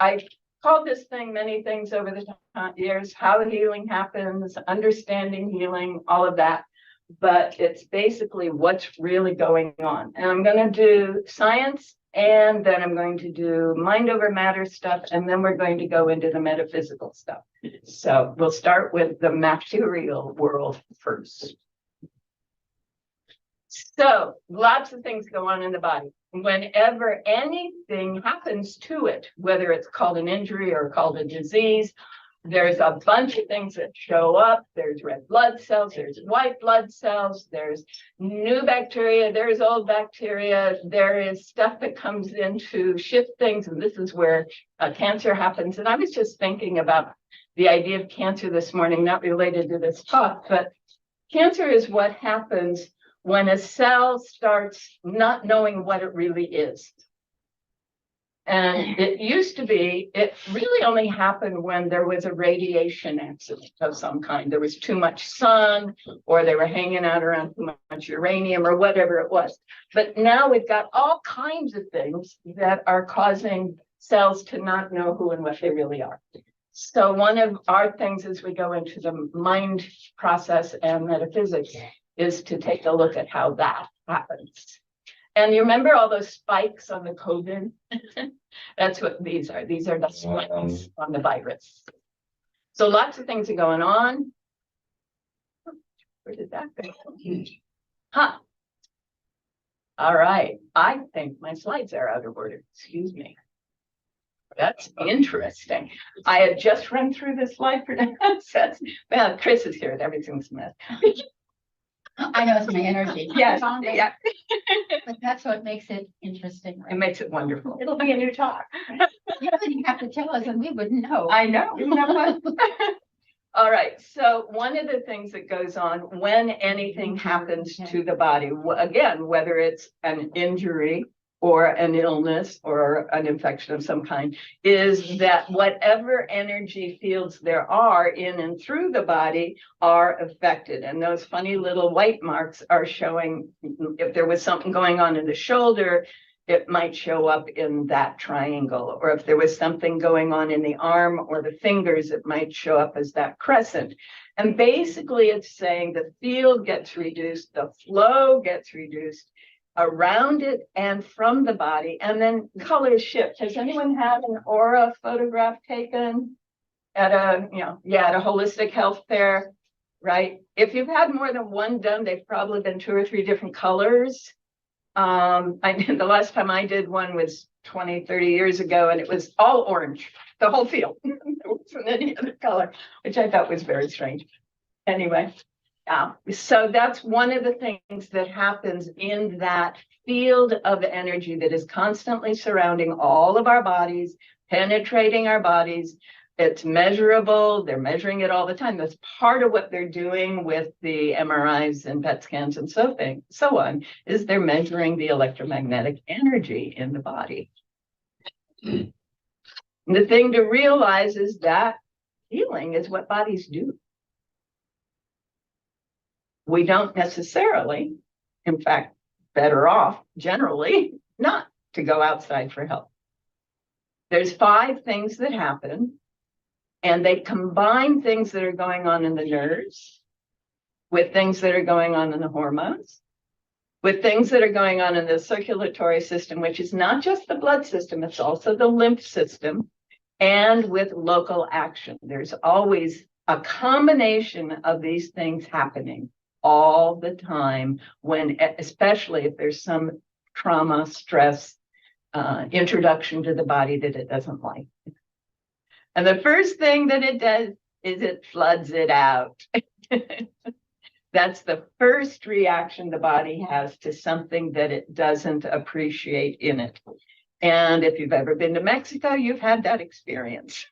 I called this thing many things over the years, how healing happens, understanding healing, all of that. But it's basically what's really going on. And I'm going to do science, and then I'm going to do mind over matter stuff, and then we're going to go into the metaphysical stuff. So we'll start with the material world first. So lots of things go on in the body. Whenever anything happens to it, whether it's called an injury or called a disease, there's a bunch of things that show up. There's red blood cells, there's white blood cells, there's new bacteria, there's old bacteria, there is stuff that comes in to shift things, and this is where cancer happens. And I was just thinking about the idea of cancer this morning, not related to this talk, but cancer is what happens when a cell starts not knowing what it really is. And it used to be, it really only happened when there was a radiation accident of some kind. There was too much sun, or they were hanging out around too much uranium, or whatever it was. But now we've got all kinds of things that are causing cells to not know who and what they really are. So one of our things as we go into the mind process and metaphysics is to take a look at how that happens. And you remember all those spikes on the COVID? That's what these are. These are the spikes on the virus. So lots of things are going on. Where did that go? Huh. All right. I think my slides are out of order. Excuse me. That's interesting. I had just run through this slide for nonsense. Well, Chris is here and everything's a mess. I know it's my energy. Yes, yeah. But that's what makes it interesting. Right? It makes it wonderful. It'll be a new talk. You wouldn't have to tell us and we wouldn't know. I know. Isn't that fun? All right. So one of the things that goes on when anything happens to the body, again, whether it's an injury or an illness or an infection of some kind, is that whatever energy fields there are in and through the body are affected. And those funny little white marks are showing, if there was something going on in the shoulder, it might show up in that triangle. Or if there was something going on in the arm or the fingers, it might show up as that crescent. And basically it's saying the field gets reduced, the flow gets reduced around it and from the body, and then colors shift. Has anyone had an aura photograph taken at a, at a holistic health fair, right? If you've had more than one done, they've probably been 2 or 3 different colors. The last time I did one was 20, 30 years ago, and it was all orange, the whole field. There wasn't any other color, which I thought was very strange. Anyway. Yeah, so that's one of the things that happens in that field of energy that is constantly surrounding all of our bodies, penetrating our bodies. It's measurable. They're measuring it all the time. That's part of what they're doing with the MRIs and PET scans and so on, is they're measuring the electromagnetic energy in the body. And the thing to realize is that healing is what bodies do. We don't necessarily, in fact, better off generally not to go outside for help. There's 5 things that happen, and they combine things that are going on in the nerves with things that are going on in the hormones, with things that are going on in the circulatory system, which is not just the blood system, it's also the lymph system, and with local action. There's always a combination of these things happening all the time, when, especially if there's some trauma, stress, introduction to the body that it doesn't like. And the first thing that it does is it floods it out. That's the first reaction the body has to something that it doesn't appreciate in it. And if you've ever been to Mexico, you've had that experience.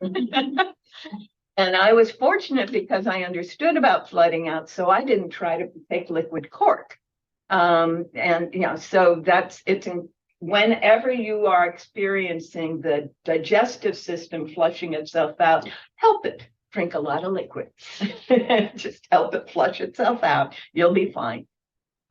And I was fortunate because I understood about flooding out, so I didn't try to take liquid cork. So whenever you are experiencing the digestive system flushing itself out, help it. Drink a lot of liquid. Just help it flush itself out. You'll be fine.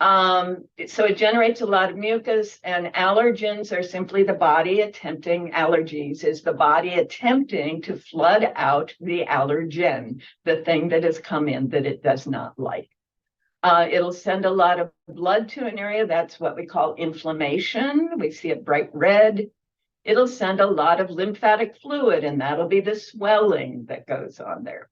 So it generates a lot of mucus, and allergens are simply the body attempting, allergies is the body attempting to flood out the allergen, the thing that has come in that it does not like. It'll send a lot of blood to an area. That's what we call inflammation. We see it bright red. It'll send a lot of lymphatic fluid, and that'll be the swelling that goes on there.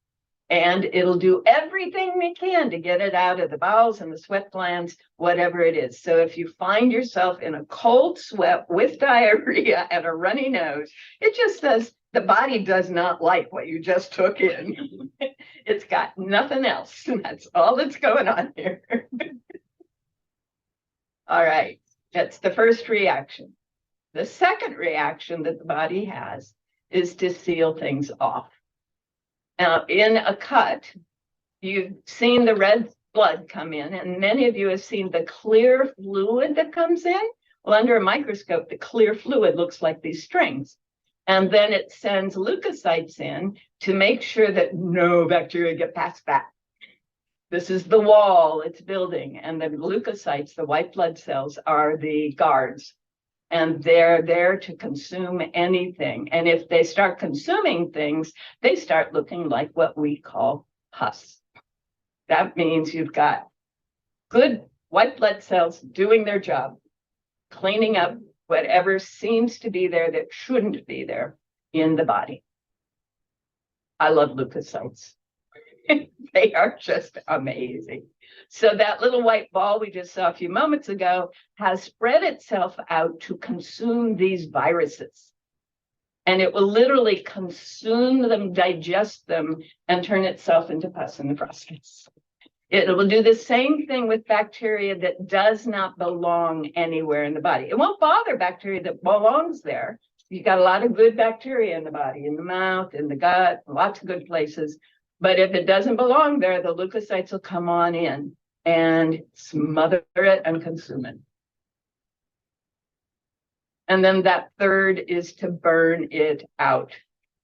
And it'll do everything we can to get it out of the bowels and the sweat glands, whatever it is. So if you find yourself in a cold sweat with diarrhea and a runny nose, it just says the body does not like what you just took in. It's got nothing else. That's all that's going on here. All right, that's the first reaction. The second reaction that the body has is to seal things off. Now, in a cut, you've seen the red blood come in, and many of you have seen the clear fluid that comes in. Well, under a microscope, the clear fluid looks like these strings. And then it sends leukocytes in to make sure that no bacteria get past that. This is the wall it's building, and the leukocytes, the white blood cells, are the guards. And they're there to consume anything. And if they start consuming things, they start looking like what we call pus. That means you've got good white blood cells doing their job, cleaning up whatever seems to be there that shouldn't be there in the body. I love leukocytes. They are just amazing. So that little white ball we just saw a few moments ago has spread itself out to consume these viruses. And it will literally consume them, digest them, and turn itself into pus in the process. It will do the same thing with bacteria that does not belong anywhere in the body. It won't bother bacteria that belongs there. You've got a lot of good bacteria in the body, in the mouth, in the gut, lots of good places. But if it doesn't belong there, the leukocytes will come on in and smother it and consume it. And then that third is to burn it out.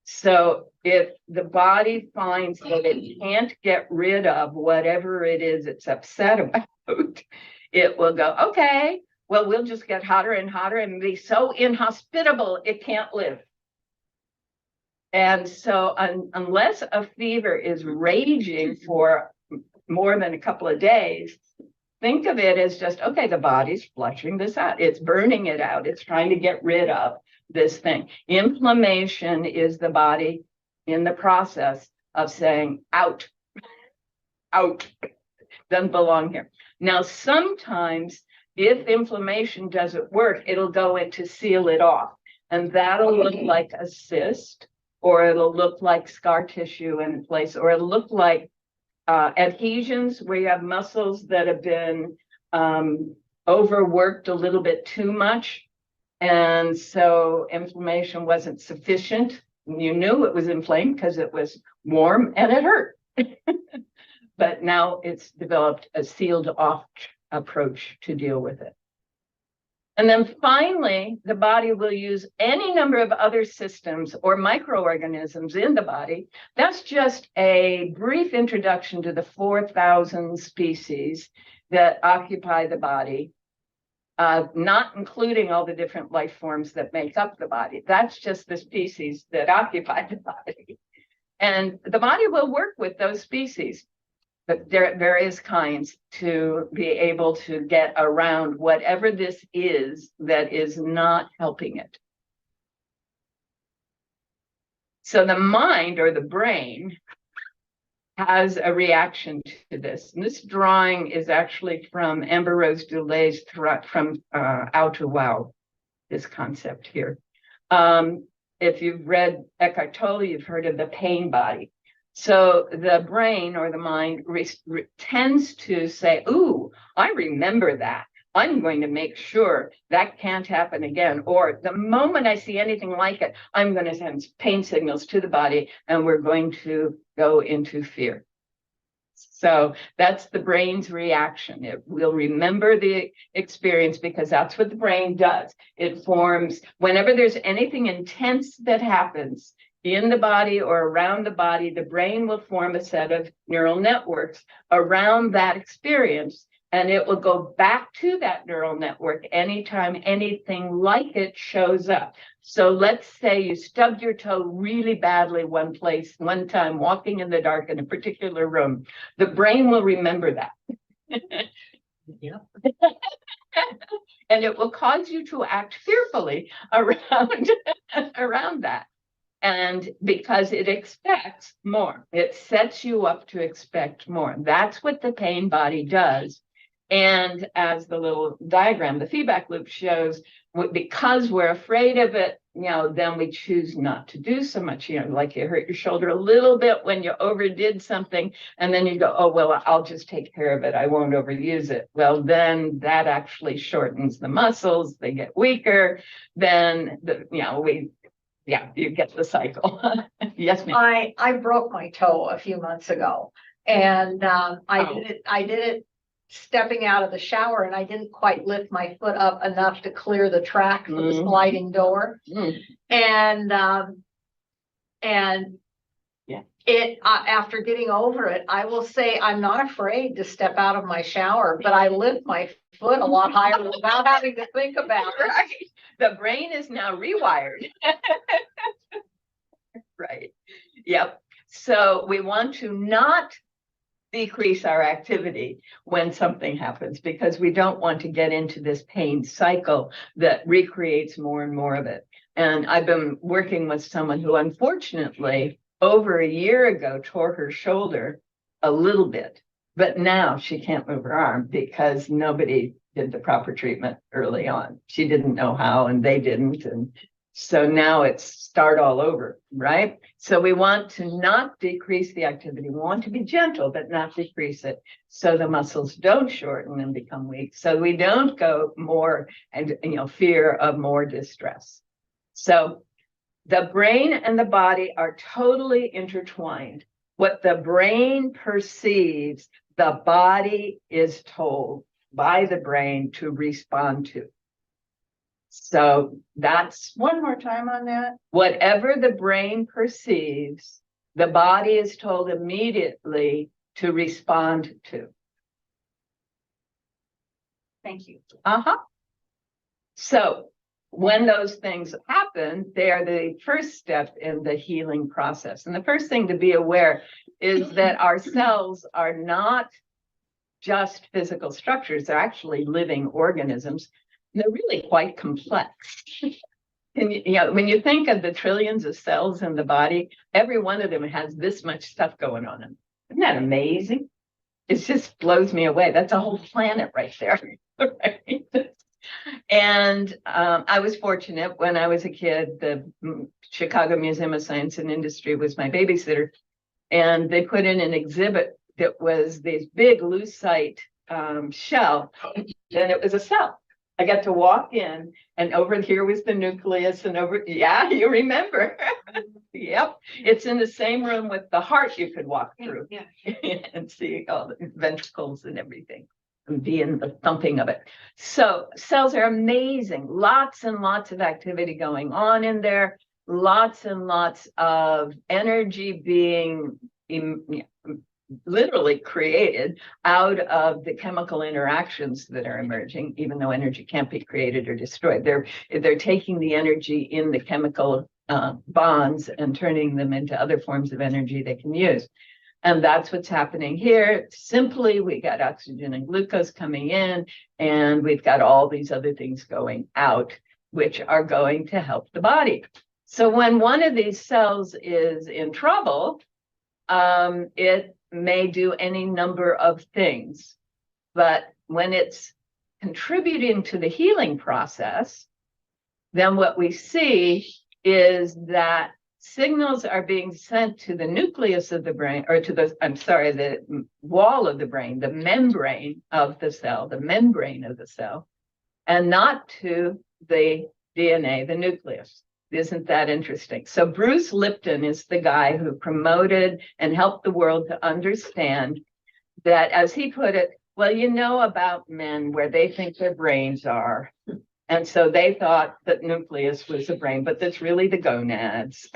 So if the body finds that it can't get rid of whatever it is it's upset about, it will go, okay, well, we'll just get hotter and hotter and be so inhospitable it can't live. And so unless a fever is raging for more than a couple of days, think of it as just, okay, the body's flushing this out. It's burning it out. It's trying to get rid of this thing. Inflammation is the body in the process of saying, out, out, doesn't belong here. Now, sometimes if inflammation doesn't work, it'll go in to seal it off. And that'll look like a cyst, or it'll look like scar tissue in place, or it'll look like adhesions where you have muscles that have been overworked a little bit too much. And so inflammation wasn't sufficient. You knew it was inflamed because it was warm and it hurt. But now it's developed a sealed off approach to deal with it. And then finally, the body will use any number of other systems or microorganisms in the body. That's just a brief introduction to the 4,000 species that occupy the body, not including all the different life forms that make up the body. That's just the species that occupy the body. And the body will work with those species, but they're at various kinds, to be able to get around whatever this is that is not helping it. So the mind, or the brain, has a reaction to this. And this drawing is actually from Amber Rose Doulet's from Outer Wow, this concept here. If you've read Eckhart Tolle, you've heard of the pain body. So the brain, or the mind, tends to say, ooh, I remember that. I'm going to make sure that can't happen again. Or the moment I see anything like it, I'm going to send pain signals to the body, and we're going to go into fear. So that's the brain's reaction. It will remember the experience because that's what the brain does. It forms, whenever there's anything intense that happens in the body or around the body, the brain will form a set of neural networks around that experience and it will go back to that neural network anytime anything like it shows up. So let's say you stubbed your toe really badly one time, walking in the dark in a particular room. The brain will remember that. Yeah. And it will cause you to act fearfully around that. And because it expects more, it sets you up to expect more. That's what the pain body does. And as the little diagram, the feedback loop shows, because we're afraid of it, then we choose not to do so much. Like you hurt your shoulder a little bit when you overdid something, and then you go, oh, well, I'll just take care of it. I won't overuse it. Well, then that actually shortens the muscles. They get weaker. Then, you get the cycle. Yes, ma'am. I broke my toe a few months ago, and I did it stepping out of the shower, and I didn't quite lift my foot up enough to clear the track for the sliding door. And yeah, after getting over it, I will say I'm not afraid to step out of my shower, but I lift my foot a lot higher without having to think about it. Right. The brain is now rewired. Right. Yep. So we want to not decrease our activity when something happens, because we don't want to get into this pain cycle that recreates more and more of it. And I've been working with someone who unfortunately over a year ago tore her shoulder a little bit, but now she can't move her arm because nobody did the proper treatment early on. She didn't know how, and they didn't. And so now it's start all over, right? So we want to not decrease the activity. We want to be gentle, but not decrease it, so the muscles don't shorten and become weak. So we don't go more and, fear of more distress. So the brain and the body are totally intertwined. What the brain perceives, the body is told by the brain to respond to. So that's One more time on that. whatever the brain perceives, the body is told immediately to respond to. Thank you. So when those things happen, they are the first step in the healing process. And the first thing to be aware is that our cells are not just physical structures, they're actually living organisms. They're really quite complex. And when you think of the trillions of cells in the body, every one of them has this much stuff going on. Isn't that amazing? It just blows me away. That's a whole planet right there. Right? And I was fortunate when I was a kid. The Chicago Museum of Science and Industry was my babysitter, and they put in an exhibit that was this big lucite shell, and it was a cell. I got to walk in, and over here was the nucleus, and yeah, you remember. Yep. It's in the same room with the heart. You could walk through and see all the ventricles and everything, and be in the thumping of it. So cells are amazing. Lots and lots of activity going on in there. Lots and lots of energy being literally created out of the chemical interactions that are emerging, even though energy can't be created or destroyed. They're taking the energy in the chemical bonds and turning them into other forms of energy they can use. And that's what's happening here. Simply, we got oxygen and glucose coming in, and we've got all these other things going out, which are going to help the body. So when one of these cells is in trouble, it may do any number of things, but when it's contributing to the healing process, then what we see is that signals are being sent to the nucleus of the brain, or to the wall of the brain, the membrane of the cell, and not to the DNA, the nucleus. Isn't that interesting? So Bruce Lipton is the guy who promoted and helped the world to understand that, as he put it, well, about men where they think their brains are. And so they thought that nucleus was the brain, but that's really the gonads.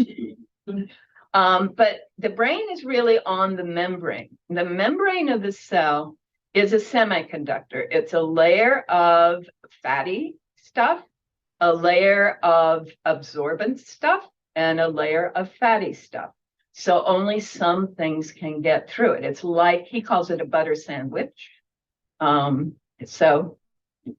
But the brain is really on the membrane. The membrane of the cell is a semiconductor. It's a layer of fatty stuff, a layer of absorbent stuff, and a layer of fatty stuff. So only some things can get through it. It's like, he calls it a butter sandwich. So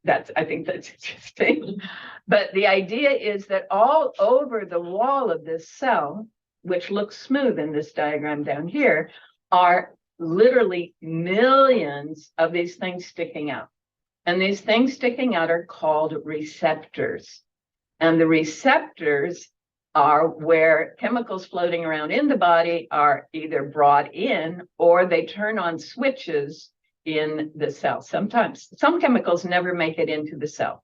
I think that's interesting. But the idea is that all over the wall of this cell, which looks smooth in this diagram down here, are literally millions of these things sticking out. And these things sticking out are called receptors. And the receptors are where chemicals floating around in the body are either brought in or they turn on switches in the cell. Sometimes some chemicals never make it into the cell.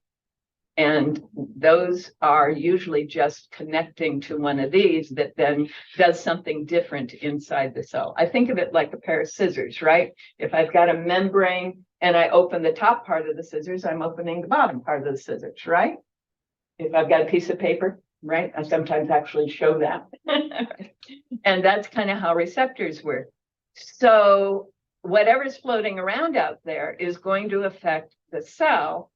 And those are usually just connecting to one of these that then does something different inside the cell. I think of it like a pair of scissors, right? If I've got a membrane and I open the top part of the scissors, I'm opening the bottom part of the scissors, right? If I've got a piece of paper, right? I sometimes actually show that. And that's kind of how receptors work. So whatever's floating around out there is going to affect the cell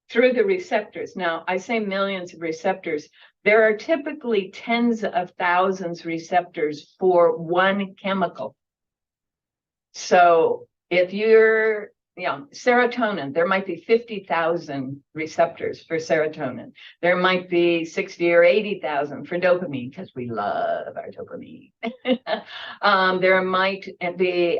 through the receptors. Now, I say millions of receptors. There are typically tens of thousands receptors for one chemical. So if you're, serotonin, there might be 50,000 receptors for serotonin. There might be 60 or 80,000 for dopamine, because we love our dopamine. There might be,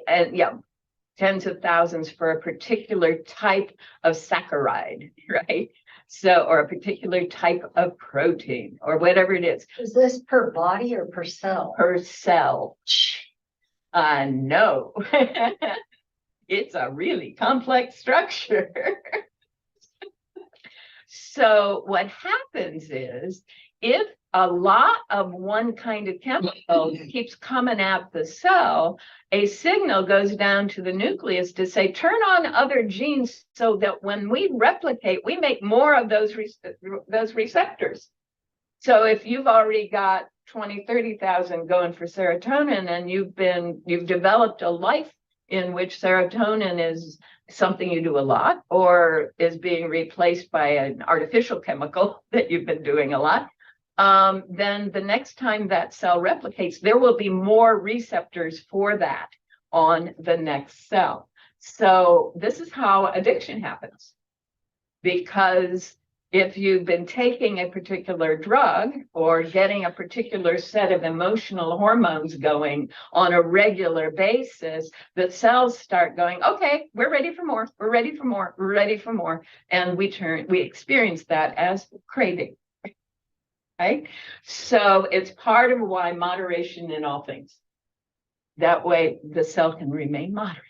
tens of thousands for a particular type of saccharide, right? So, or a particular type of protein, or whatever it is. Is this per body or per cell? Per cell. No. It's a really complex structure. So what happens is, if a lot of one kind of chemical keeps coming at the cell, a signal goes down to the nucleus to say, turn on other genes so that when we replicate, we make more of those receptors. So if you've already got 20, 30,000 going for serotonin, and you've developed a life in which serotonin is something you do a lot, or is being replaced by an artificial chemical that you've been doing a lot, then the next time that cell replicates, there will be more receptors for that on the next cell. So this is how addiction happens. Because if you've been taking a particular drug or getting a particular set of emotional hormones going on a regular basis, the cells start going, okay, we're ready for more, we're ready for more, we're ready for more. And we experience that as craving, right? So it's part of why moderation in all things. That way the cell can remain moderate.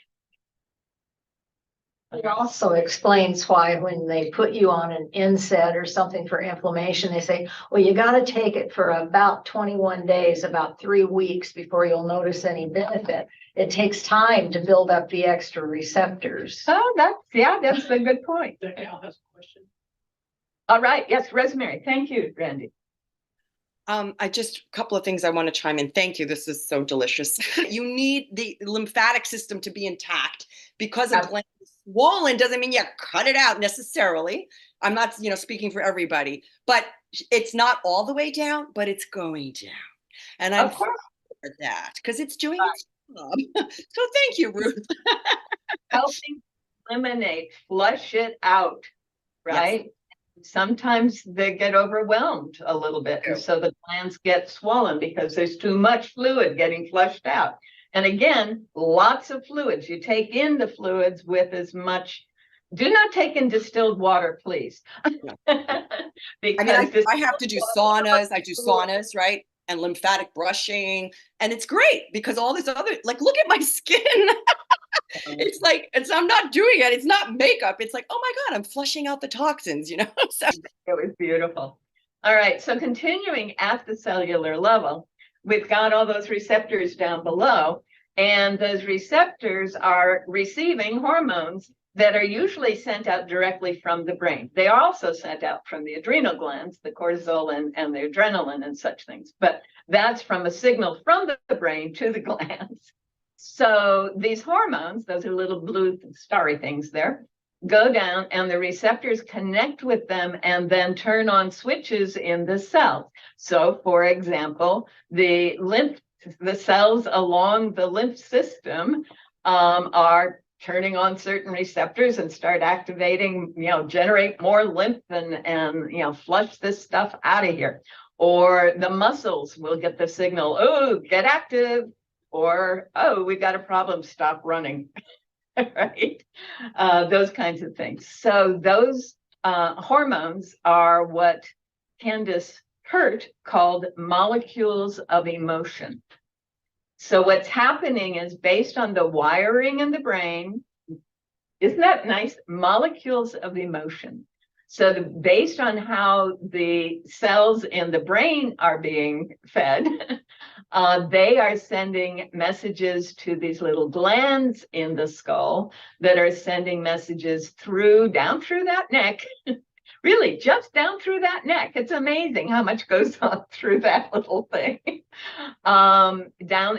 It also explains why when they put you on an NSAID or something for inflammation, they say, well, you got to take it for about 21 days, about 3 weeks before you'll notice any benefit. It takes time to build up the extra receptors. Oh, that's a good point. Al has a question. All right. Yes, Rosemary. Thank you, Randy. I just a couple of things I want to chime in. Thank you. This is so delicious. You need the lymphatic system to be intact, because a gland is swollen doesn't mean you cut it out necessarily. I'm not, speaking for everybody, but it's not all the way down, but it's going down. And I'm for that because it's doing its job. So thank you, Ruth. Helping eliminate, flush it out, right? Yes. Sometimes they get overwhelmed a little bit. And so the glands get swollen because there's too much fluid getting flushed out. And again, lots of fluids. You take in the fluids with as much. Do not take in distilled water, please. Because I have to do saunas. I do saunas, right? And lymphatic brushing. And it's great because all this other, look at my skin. I'm not doing it. It's not makeup. It's like, oh my God, I'm flushing out the toxins, So. It was beautiful. All right. So continuing at the cellular level, we've got all those receptors down below, and those receptors are receiving hormones that are usually sent out directly from the brain. They are also sent out from the adrenal glands, the cortisol and the adrenaline and such things. But that's from a signal from the brain to the glands. So these hormones, those are little blue starry things there, go down and the receptors connect with them and then turn on switches in the cell. So for example, the cells along the lymph system are turning on certain receptors and start activating, generate more lymph and flush this stuff out of here. Or the muscles will get the signal, oh, get active, or, oh, we've got a problem, stop running, right? Those kinds of things. So those hormones are what Candace Hurt called molecules of emotion. So what's happening is based on the wiring in the brain, isn't that nice? Molecules of emotion. So based on how the cells in the brain are being fed, they are sending messages to these little glands in the skull that are sending messages down through that neck. Really, just down through that neck. It's amazing how much goes on through that little thing. Down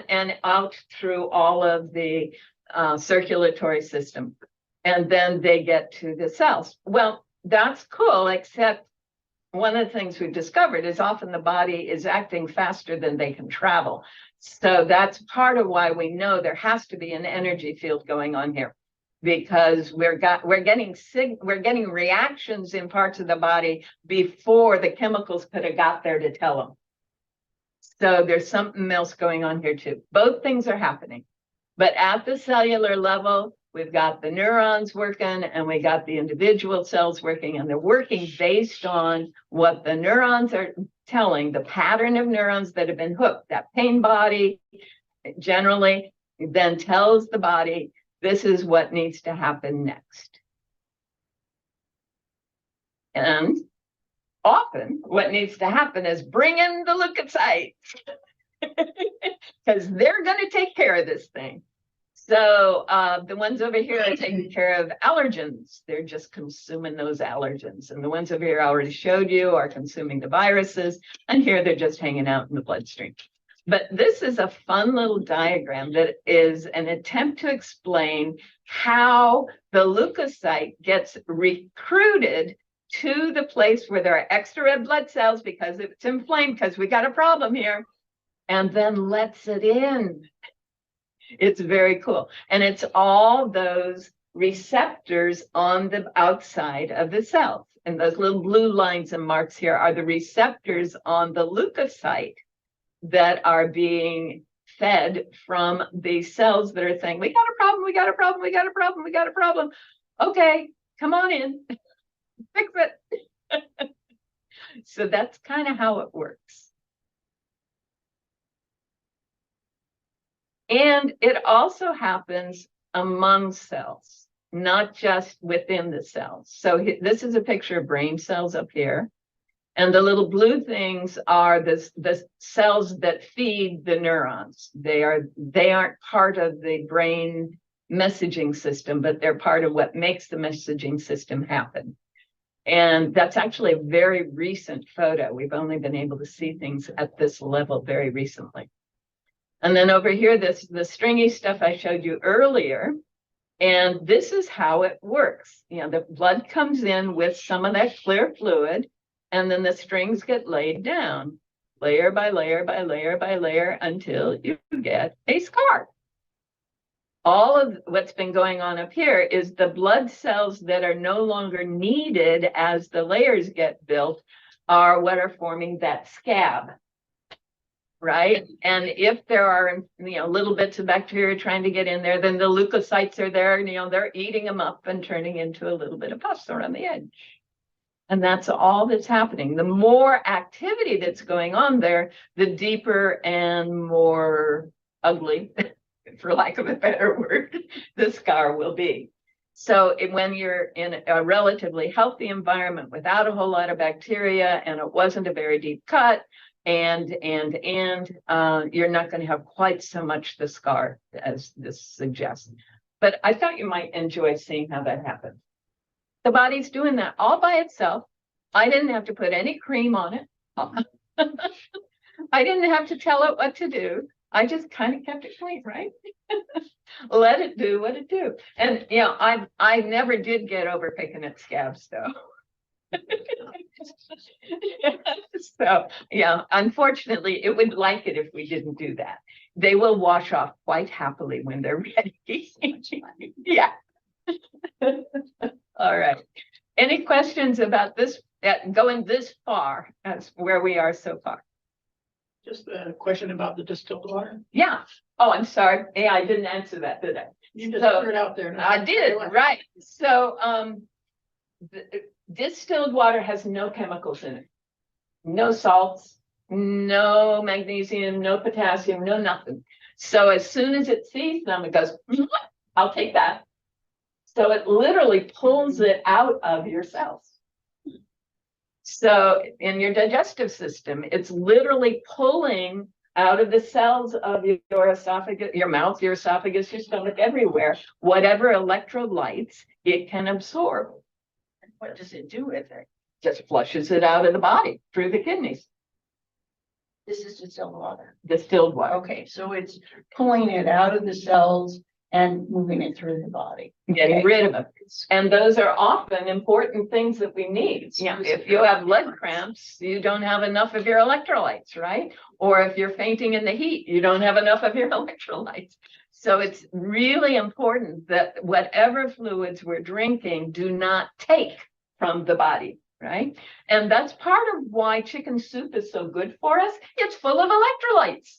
and out through all of the circulatory system. And then they get to the cells. Well, that's cool, except one of the things we've discovered is often the body is acting faster than they can travel. So that's part of why we know there has to be an energy field going on here, because we're getting reactions in parts of the body before the chemicals could have got there to tell them. So there's something else going on here too. Both things are happening, but at the cellular level, we've got the neurons working and we got the individual cells working, and they're working based on what the neurons are telling, the pattern of neurons that have been hooked. That pain body generally then tells the body, this is what needs to happen next. And often what needs to happen is bring in the leukocytes because they're going to take care of this thing. So the ones over here are taking care of allergens. They're just consuming those allergens. And the ones over here I already showed you are consuming the viruses. And here they're just hanging out in the bloodstream. But this is a fun little diagram that is an attempt to explain how the leukocyte gets recruited to the place where there are extra red blood cells because it's inflamed, because we got a problem here, and then lets it in. It's very cool. And it's all those receptors on the outside of the cells. And those little blue lines and marks here are the receptors on the leukocyte that are being fed from the cells that are saying, we got a problem, we got a problem, we got a problem, we got a problem. Okay, come on in, fix it. So that's kind of how it works. And it also happens among cells, not just within the cells. So this is a picture of brain cells up here. And the little blue things are the cells that feed the neurons. They aren't part of the brain messaging system, but they're part of what makes the messaging system happen. And that's actually a very recent photo. We've only been able to see things at this level very recently. And then over here, the stringy stuff I showed you earlier. And this is how it works. The blood comes in with some of that clear fluid, and then the strings get laid down layer by layer by layer by layer until you get a scar. All of what's been going on up here is the blood cells that are no longer needed as the layers get built are what are forming that scab. Right? And if there are, little bits of bacteria trying to get in there, then the leukocytes are there, they're eating them up and turning into a little bit of pus around the edge. And that's all that's happening. The more activity that's going on there, the deeper and more ugly, for lack of a better word, the scar will be. So when you're in a relatively healthy environment without a whole lot of bacteria and it wasn't a very deep cut, and you're not going to have quite so much the scar as this suggests. But I thought you might enjoy seeing how that happens. The body's doing that all by itself. I didn't have to put any cream on it. I didn't have to tell it what to do. I just kind of kept it clean, right? Let it do what it do. And I never did get over picking at scabs though. So yeah, unfortunately, it would like it if we didn't do that. They will wash off quite happily when they're ready. Yeah. All right. Any questions about this, going this far as where we are so far? Just a question about the distilled water. Yeah. Oh, I'm sorry. Yeah, I didn't answer that, did I? You just So, threw it out there. I did, right. So, distilled water has no chemicals in it. No salts, no magnesium, no potassium, no nothing. So as soon as it sees them, it goes, I'll take that. So it literally pulls it out of your cells. So in your digestive system, it's literally pulling out of the cells of your esophagus, your mouth, your esophagus, your stomach, everywhere, whatever electrolytes it can absorb. And what does it do with it? Just flushes it out of the body through the kidneys. This is distilled water. Distilled water. Okay, so it's pulling it out of the cells and moving it through the body. Getting rid of it. And those are often important things that we need. If you have leg cramps, you don't have enough of your electrolytes, right? Or if you're fainting in the heat, you don't have enough of your electrolytes. So it's really important that whatever fluids we're drinking do not take from the body, right? And that's part of why chicken soup is so good for us. It's full of electrolytes,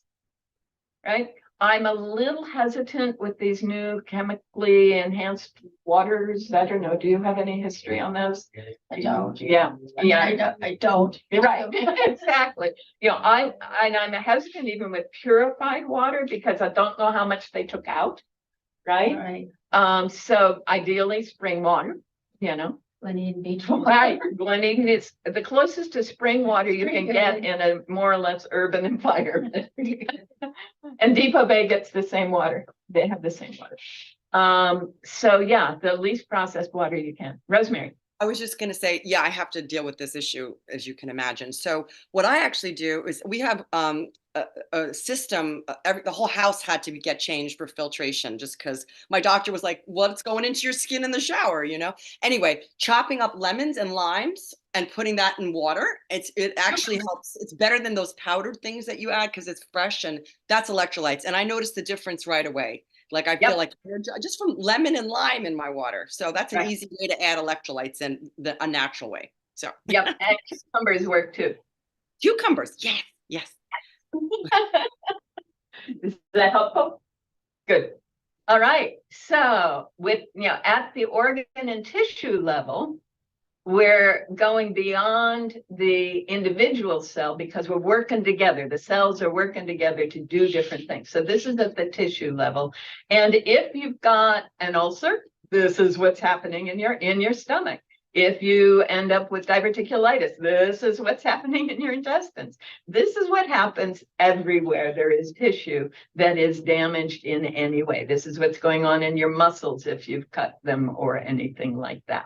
right? I'm a little hesitant with these new chemically enhanced waters. I don't know. Do you have any history on those? I don't. Yeah. I don't. You're right. Exactly. I'm hesitant even with purified water because I don't know how much they took out. Right. Right. So ideally spring water, Gleneen Beach. Right. Gleneen is the closest to spring water you can get in a more or less urban environment. And Depot Bay gets the same water. They have the same water. So yeah, the least processed water you can. Rosemary. I was just going to say, yeah, I have to deal with this issue, as you can imagine. So what I actually do is we have a system, the whole house had to get changed for filtration just because my doctor was like, what's going into your skin in the shower, Anyway, chopping up lemons and limes and putting that in water, it actually helps. It's better than those powdered things that you add because it's fresh and that's electrolytes. And I noticed the difference right away. Like I feel like just from lemon and lime in my water. So that's an easy way to add electrolytes in a natural way. So and cucumbers work too. Cucumbers, yes. Is that helpful? Good. All right. So with at the organ and tissue level, we're going beyond the individual cell because we're working together. The cells are working together to do different things. So this is at the tissue level. And if you've got an ulcer, this is what's happening in your stomach. If you end up with diverticulitis, this is what's happening in your intestines. This is what happens everywhere there is tissue that is damaged in any way. This is what's going on in your muscles if you've cut them or anything like that.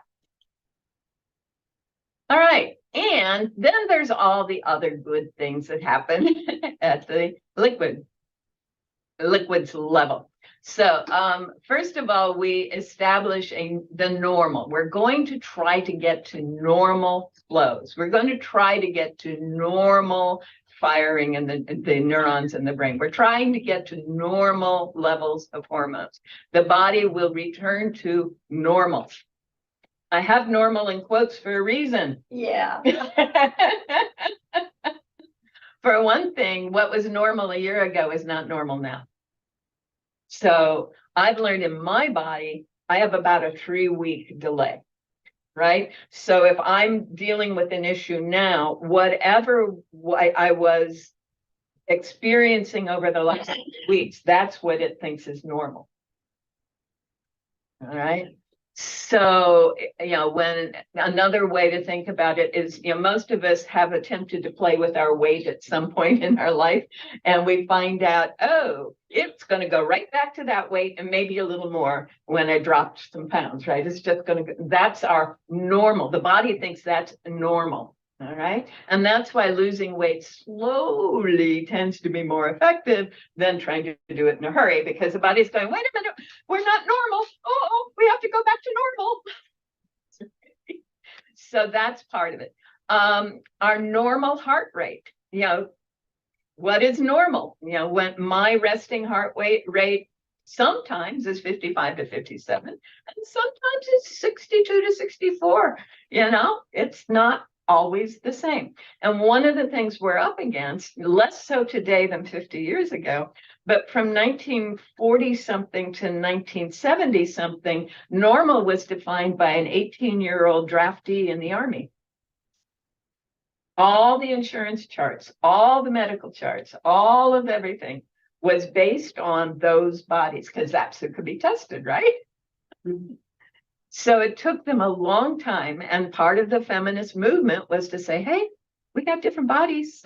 All right. And then there's all the other good things that happen at the liquids level. So first of all, we establish the normal. We're going to try to get to normal flows. We're going to try to get to normal firing in the neurons in the brain. We're trying to get to normal levels of hormones. The body will return to normal. I have normal in quotes for a reason. Yeah. For one thing, what was normal a year ago is not normal now. So I've learned in my body, I have about a 3-week delay, right? So if I'm dealing with an issue now, whatever I was experiencing over the last weeks, that's what it thinks is normal. All right. So, when another way to think about it is, most of us have attempted to play with our weight at some point in our life, and we find out, oh, it's going to go right back to that weight and maybe a little more when I dropped some pounds, right? It's just going to go, that's our normal. The body thinks that's normal. All right. And that's why losing weight slowly tends to be more effective than trying to do it in a hurry, because the body's going, wait a minute, we're not normal. Oh, we have to go back to normal. So that's part of it. Our normal heart rate, what is normal? When my resting heart rate sometimes is 55 to 57, and sometimes it's 62 to 64. It's not always the same. And one of the things we're up against, less so today than 50 years ago, but from 1940 something to 1970 something, normal was defined by an 18-year-old draftee in the Army. All the insurance charts, all the medical charts, all of everything was based on those bodies, because that's who could be tested, right? So it took them a long time, and part of the feminist movement was to say, hey, we got different bodies.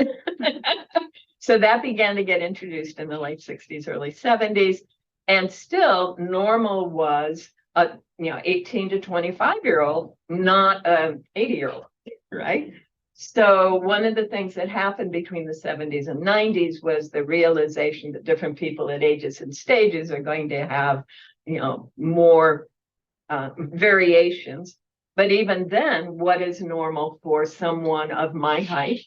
So that began to get introduced in the late 60s, early 70s, and still normal was a 18 to 25-year-old, not an 80-year-old, right? So one of the things that happened between the 70s and 90s was the realization that different people at ages and stages are going to have, more variations. But even then, what is normal for someone of my height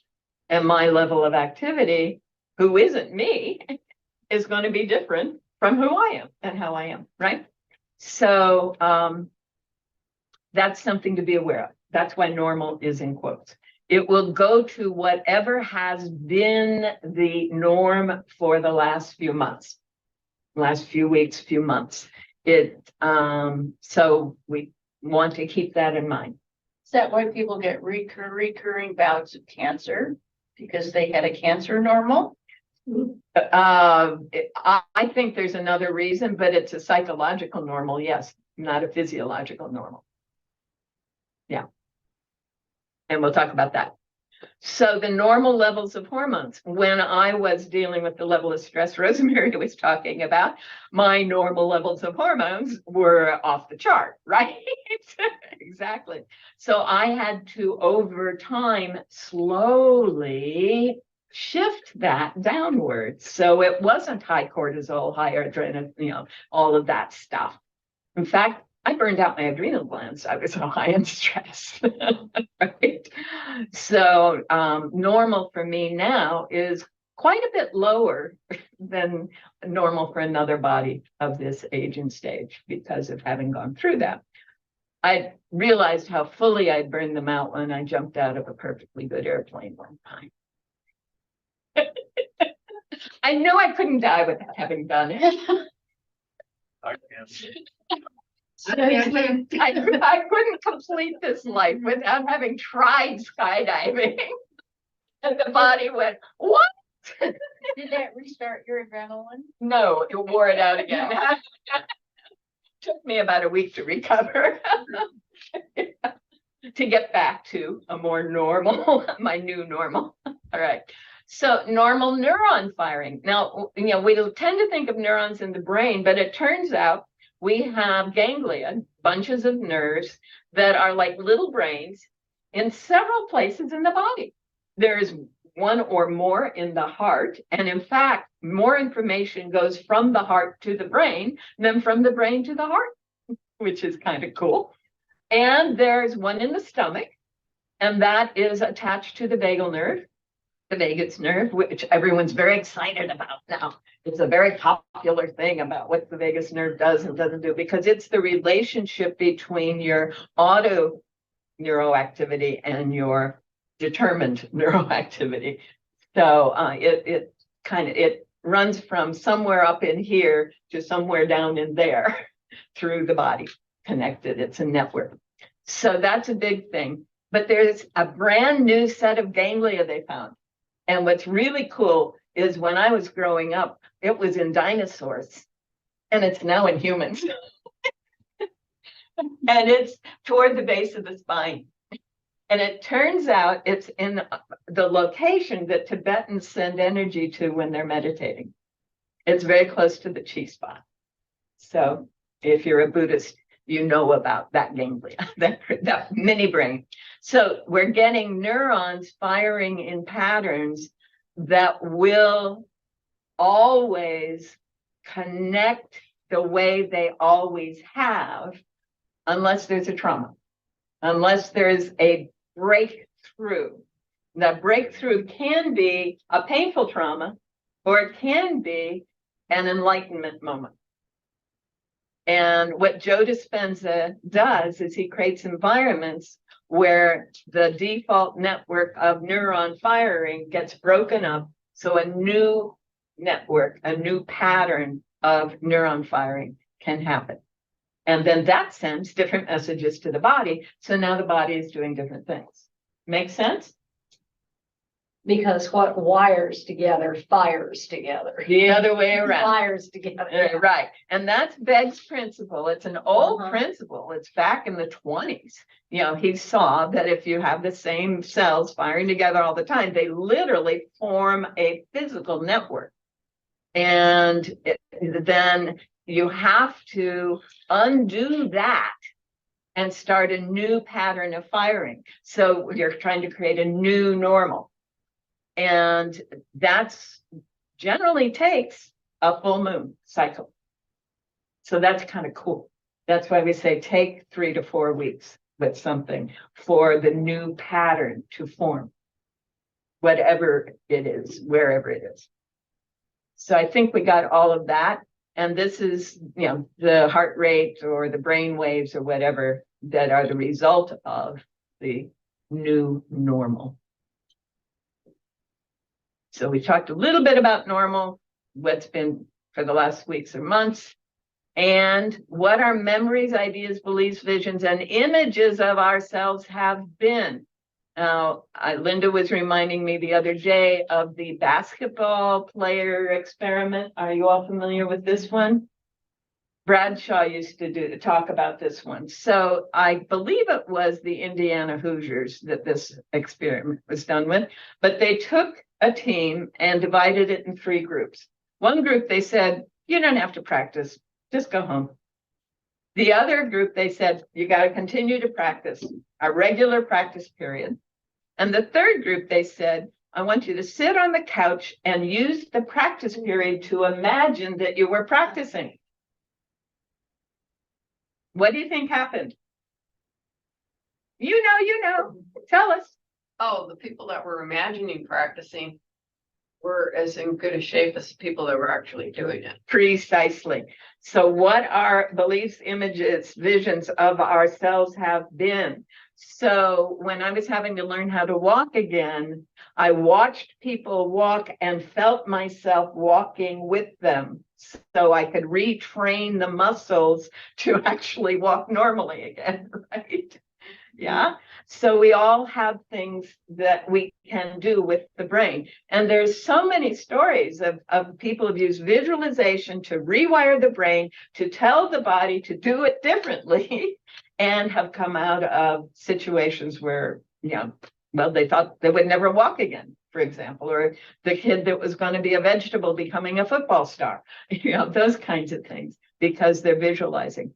and my level of activity, who isn't me, is going to be different from who I am and how I am, right? So that's something to be aware of. That's why normal is in quotes. It will go to whatever has been the norm for the last few months, last few weeks, few months. So we want to keep that in mind. Is that why people get recurring bouts of cancer? Because they had a cancer normal? I think there's another reason, but it's a psychological normal, yes, not a physiological normal. Yeah. And we'll talk about that. So the normal levels of hormones, when I was dealing with the level of stress Rosemary was talking about, my normal levels of hormones were off the chart, right? Exactly. So I had to, over time, slowly shift that downwards. So it wasn't high cortisol, high adrenaline, all of that stuff. In fact, I burned out my adrenal glands. I was so high in stress, right? So normal for me now is quite a bit lower than normal for another body of this age and stage because of having gone through that. I realized how fully I'd burned them out when I jumped out of a perfectly good airplane one time. I knew I couldn't die without having done it. I couldn't complete this life without having tried skydiving. And the body went, what? Did that restart your adrenaline? No, it wore it out again. Took me about a week to recover. To get back to a more normal, my new normal. All right. So normal neuron firing. Now, we tend to think of neurons in the brain, but it turns out we have ganglia, bunches of nerves that are like little brains in several places in the body. There's one or more in the heart. And in fact, more information goes from the heart to the brain than from the brain to the heart, which is kind of cool. And there's one in the stomach, and that is attached to the vagal nerve, the vagus nerve, which everyone's very excited about now. It's a very popular thing about what the vagus nerve does and doesn't do, because it's the relationship between your auto neuroactivity and your determined neuroactivity. So it runs from somewhere up in here to somewhere down in there through the body, connected. It's a network. So that's a big thing. But there's a brand new set of ganglia they found. And what's really cool is when I was growing up, it was in dinosaurs, and it's now in humans. And it's toward the base of the spine. And it turns out it's in the location that Tibetans send energy to when they're meditating. It's very close to the chi spot. So if you're a Buddhist, you know about that ganglia, that mini brain. So we're getting neurons firing in patterns that will always connect the way they always have, unless there's a trauma, unless there's a breakthrough. That breakthrough can be a painful trauma, or it can be an enlightenment moment. And what Joe Dispenza does is he creates environments where the default network of neuron firing gets broken up, so a new network, a new pattern of neuron firing can happen. And then that sends different messages to the body. So now the body is doing different things. Make sense? Because what wires together fires together. The other way around. Fires together. Right. And that's Begg's principle. It's an old Uh-huh. principle. It's back in the 20s. You know, he saw that if you have the same cells firing together all the time, they literally form a physical network. And then you have to undo that and start a new pattern of firing. So you're trying to create a new normal. And that's generally takes a full moon cycle. So that's kind of cool. That's why we say take 3 to 4 weeks with something for the new pattern to form, whatever it is, wherever it is. So I think we got all of that. And this is, you know, the heart rate or the brain waves or whatever that are the result of the new normal. So we talked a little bit about normal, what's been for the last weeks or months, and what our memories, ideas, beliefs, visions, and images of ourselves have been. Now, Linda was reminding me the other day of the basketball player experiment. Are you all familiar with this one? Bradshaw used to talk about this one. So I believe it was the Indiana Hoosiers that this experiment was done with, but they took a team and divided it in 3 groups. One group, they said, you don't have to practice, just go home. The other group, they said, you got to continue to practice, a regular practice period. And the third group, they said, I want you to sit on the couch and use the practice period to imagine that you were practicing. What do you think happened? You know, tell us. Oh, the people that were imagining practicing were as in good a shape as the people that were actually doing it. Precisely. So what our beliefs, images, visions of ourselves have been. So when I was having to learn how to walk again, I watched people walk and felt myself walking with them, so I could retrain the muscles to actually walk normally again, right? Yeah. So we all have things that we can do with the brain. And there's so many stories of people who've used visualization to rewire the brain, to tell the body to do it differently, and have come out of situations where, you know, well, they thought they would never walk again, for example, or the kid that was going to be a vegetable becoming a football star, you know, those kinds of things, because they're visualizing.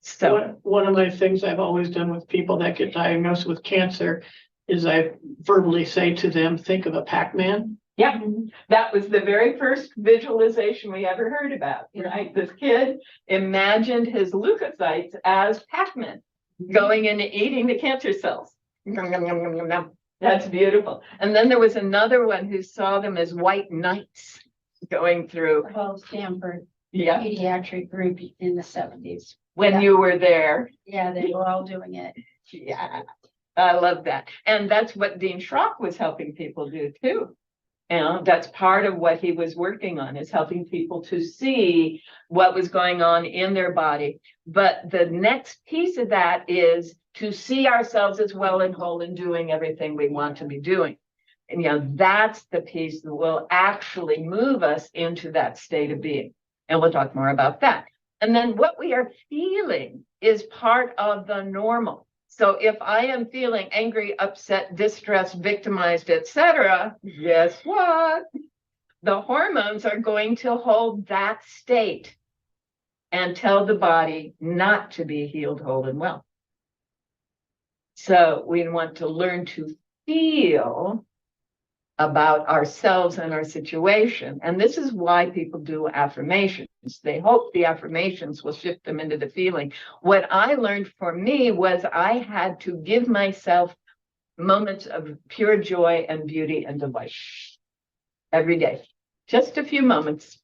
So One of my things I've always done with people that get diagnosed with cancer is I verbally say to them, think of a Pac-Man. yeah, that was the very first visualization we ever heard about, right? This kid imagined his leukocytes as Pac-Man going in and eating the cancer cells. That's beautiful. And then there was another one who saw them as white knights going through. Well, Stanford Yeah, pediatric group in the 70s. when you were there. Yeah, they were all doing it. Yeah, I love that. And that's what Dean Schrock was helping people do too. And that's part of what he was working on, is helping people to see what was going on in their body. But the next piece of that is to see ourselves as well and whole and doing everything we want to be doing. And, you know, that's the piece that will actually move us into that state of being. And we'll talk more about that. And then what we are feeling is part of the normal. So if I am feeling angry, upset, distressed, victimized, etc., guess what? The hormones are going to hold that state. and tell the body not to be healed, whole, and well. So we want to learn to feel about ourselves and our situation. And this is why people do affirmations. They hope the affirmations will shift them into the feeling. What I learned for me was I had to give myself moments of pure joy and beauty and delight every day. Just a few moments.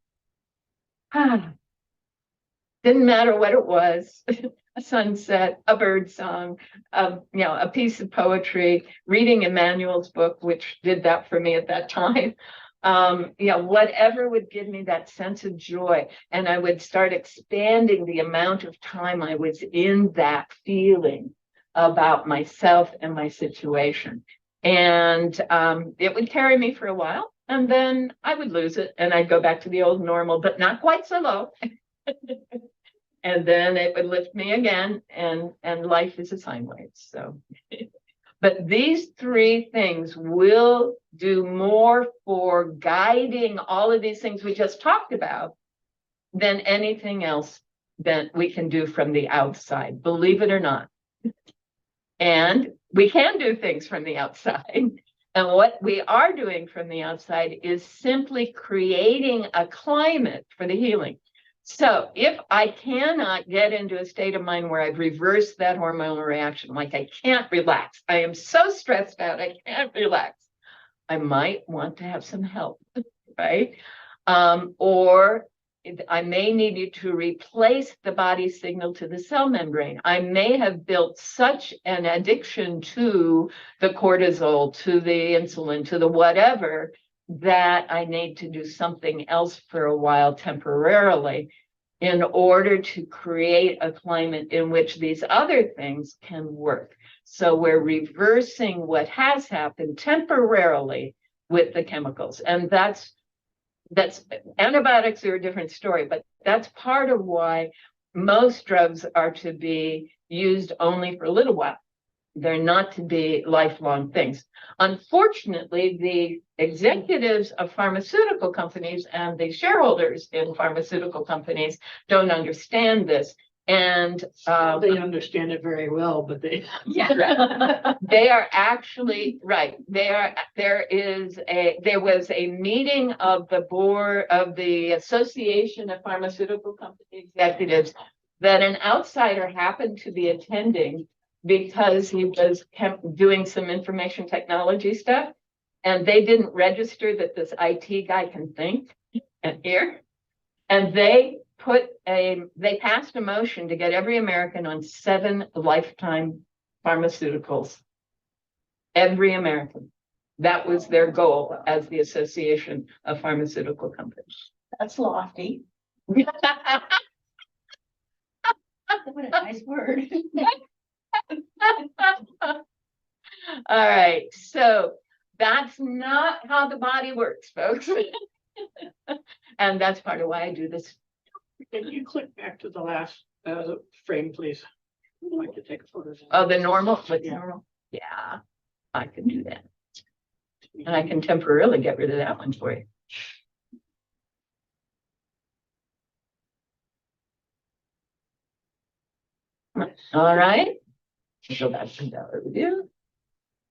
Didn't matter what it was. A sunset, a bird song, a piece of poetry, reading Emmanuel's book, which did that for me at that time. Whatever would give me that sense of joy. And I would start expanding the amount of time I was in that feeling about myself and my situation. And it would carry me for a while, and then I would lose it and I'd go back to the old normal, but not quite so low. And then it would lift me again, and life is a sine wave. So, but these three things will do more for guiding all of these things we just talked about than anything else that we can do from the outside, believe it or not. And we can do things from the outside. And what we are doing from the outside is simply creating a climate for the healing. So if I cannot get into a state of mind where I've reversed that hormonal reaction, like I can't relax, I am so stressed out, I can't relax, I might want to have some help, right? Or I may need to replace the body's signal to the cell membrane. I may have built such an addiction to the cortisol, to the insulin, to the whatever, that I need to do something else for a while temporarily in order to create a climate in which these other things can work. So we're reversing what has happened temporarily with the chemicals. And that's antibiotics are a different story, but that's part of why most drugs are to be used only for a little while. They're not to be lifelong things. Unfortunately, the executives of pharmaceutical companies and the shareholders in pharmaceutical companies don't understand this. And They understand it very well, but they. they are actually right. There was a meeting of the board of the Association of Pharmaceutical Company Executives that an outsider happened to be attending because he was doing some information technology stuff, and they didn't register that this IT guy can think and hear, and they passed a motion to get every American on 7 lifetime pharmaceuticals. Every American. That was their goal as the Association of Pharmaceutical Companies. That's lofty. All What a nice word. right, so that's not how the body works, folks. And that's part of why I do this. Can you click back to the last frame, please? I'd like to take a photo. Oh, the normal, what's Yeah. normal? Yeah, I can do that. And I can temporarily get rid of that one for you. All right. Go back to that review.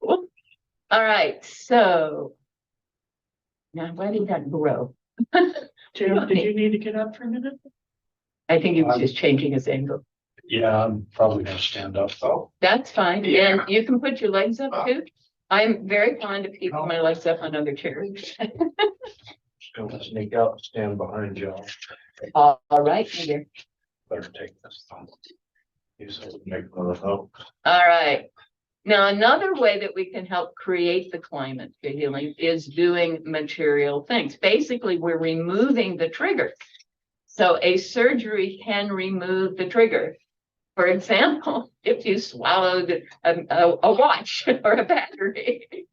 Cool. All right, so now why did that grow? Tim, did you need to get up for a minute? I think he was just changing his angle. Yeah, I'm probably gonna stand up though. That's fine. Yeah. And you can put your legs up too. I'm very fond of keeping my legs up on other chairs. Gonna sneak out and stand behind you. All right, dear. Better take this thumb. You said make another help. All right. Now, another way that we can help create the climate for healing is doing material things. Basically, we're removing the trigger. So a surgery can remove the trigger. For example, if you swallowed a watch or a battery,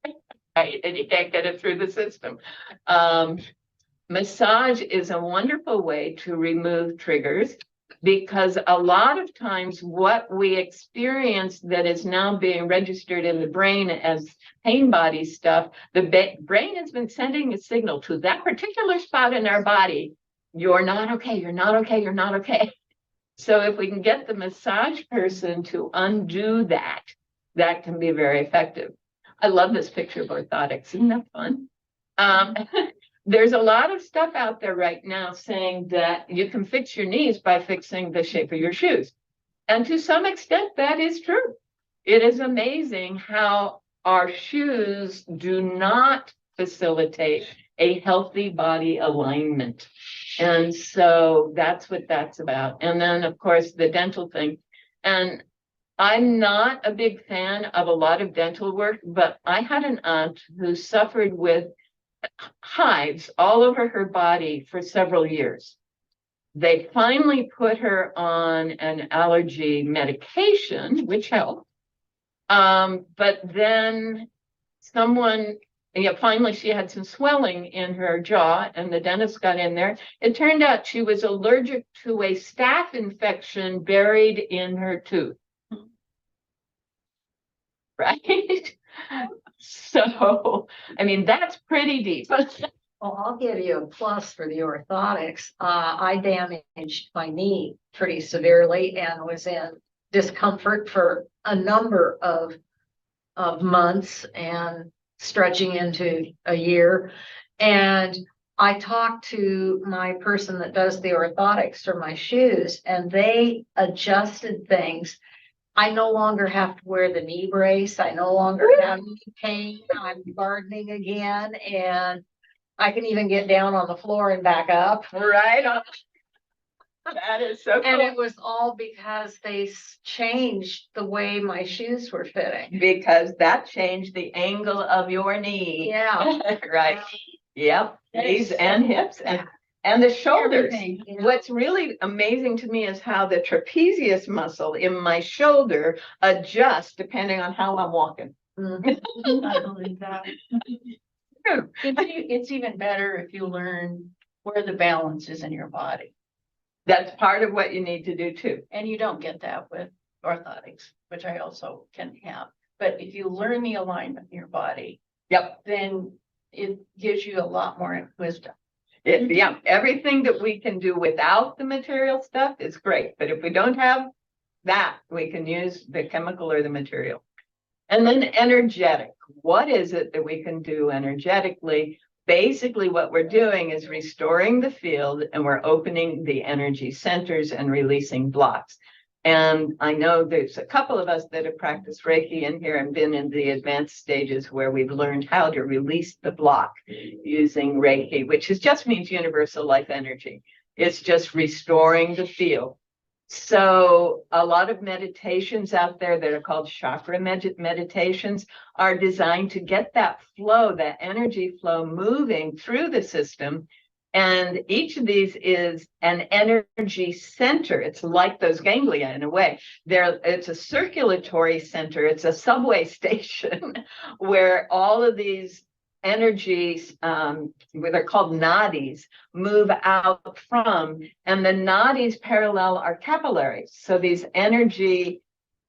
right, and you can't get it through the system. Massage is a wonderful way to remove triggers, because a lot of times what we experience that is now being registered in the brain as pain body stuff, the brain has been sending a signal to that particular spot in our body. You're not okay, you're not okay, you're not okay. So if we can get the massage person to undo that, that can be very effective. I love this picture of orthotics. Isn't that fun? There's a lot of stuff out there right now saying that you can fix your knees by fixing the shape of your shoes. And to some extent, that is true. It is amazing how our shoes do not facilitate a healthy body alignment. And so that's what that's about. And then, of course, the dental thing. And I'm not a big fan of a lot of dental work, but I had an aunt who suffered with hives all over her body for several years. They finally put her on an allergy medication, which helped. But then finally she had some swelling in her jaw and the dentist got in there. It turned out she was allergic to a staph infection buried in her tooth. Right? So, I mean, that's pretty deep. Well, I'll give you a plus for the orthotics. I damaged my knee pretty severely and was in discomfort for a number of months and stretching into a year. And I talked to my person that does the orthotics for my shoes, and they adjusted things. I no longer have to wear the knee brace. I no longer have knee pain. I'm gardening again, and I can even get down on the floor and back up. Right on. That is so And cool. it was all because they changed the way my shoes were fitting. Because that changed the angle of your knee. Yeah. Right. Yep. That Knees is and hips and the shoulders. Everything, you know? What's really amazing to me is how the trapezius muscle in my shoulder adjusts depending on how I'm walking. Mhm. I believe that. It's even better if you learn where the balance is in your body. That's part of what you need to do too. And you don't get that with orthotics, which I also can have. But if you learn the alignment in your body, Yep. then it gives you a lot more wisdom. Yeah, everything that we can do without the material stuff is great. But if we don't have that, we can use the chemical or the material. And then energetic. What is it that we can do energetically? Basically, what we're doing is restoring the field and we're opening the energy centers and releasing blocks. And I know there's a couple of us that have practiced Reiki in here and been in the advanced stages where we've learned how to release the block using Reiki, which just means universal life energy. It's just restoring the field. So a lot of meditations out there that are called chakra meditations are designed to get that flow, that energy flow moving through the system. And each of these is an energy center. It's like those ganglia in a way. It's a circulatory center. It's a subway station where all of these energies, they're called nadis, move out from, and the nadis parallel our capillaries. So these energy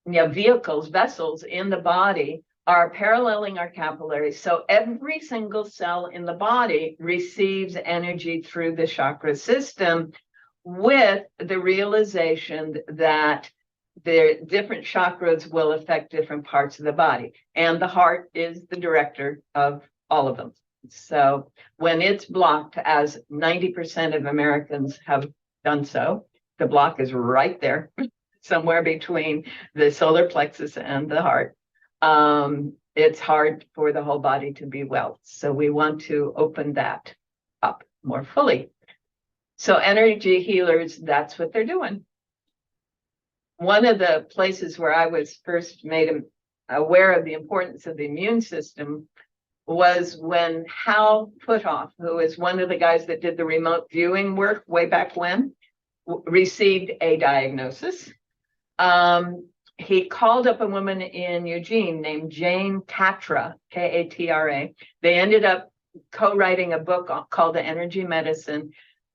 vehicles, vessels in the body are paralleling our capillaries. So every single cell in the body receives energy through the chakra system with the realization that the different chakras will affect different parts of the body. And the heart is the director of all of them. So when it's blocked, as 90% of Americans have done so, the block is right there, somewhere between the solar plexus and the heart. It's hard for the whole body to be well. So we want to open that up more fully. So energy healers, that's what they're doing. One of the places where I was first made aware of the importance of the immune system was when Hal Puthoff, who is one of the guys that did the remote viewing work way back when, received a diagnosis. He called up a woman in Eugene named Jane Katra, K-A-T-R-A. They ended up co-writing a book called The Energy Medicine.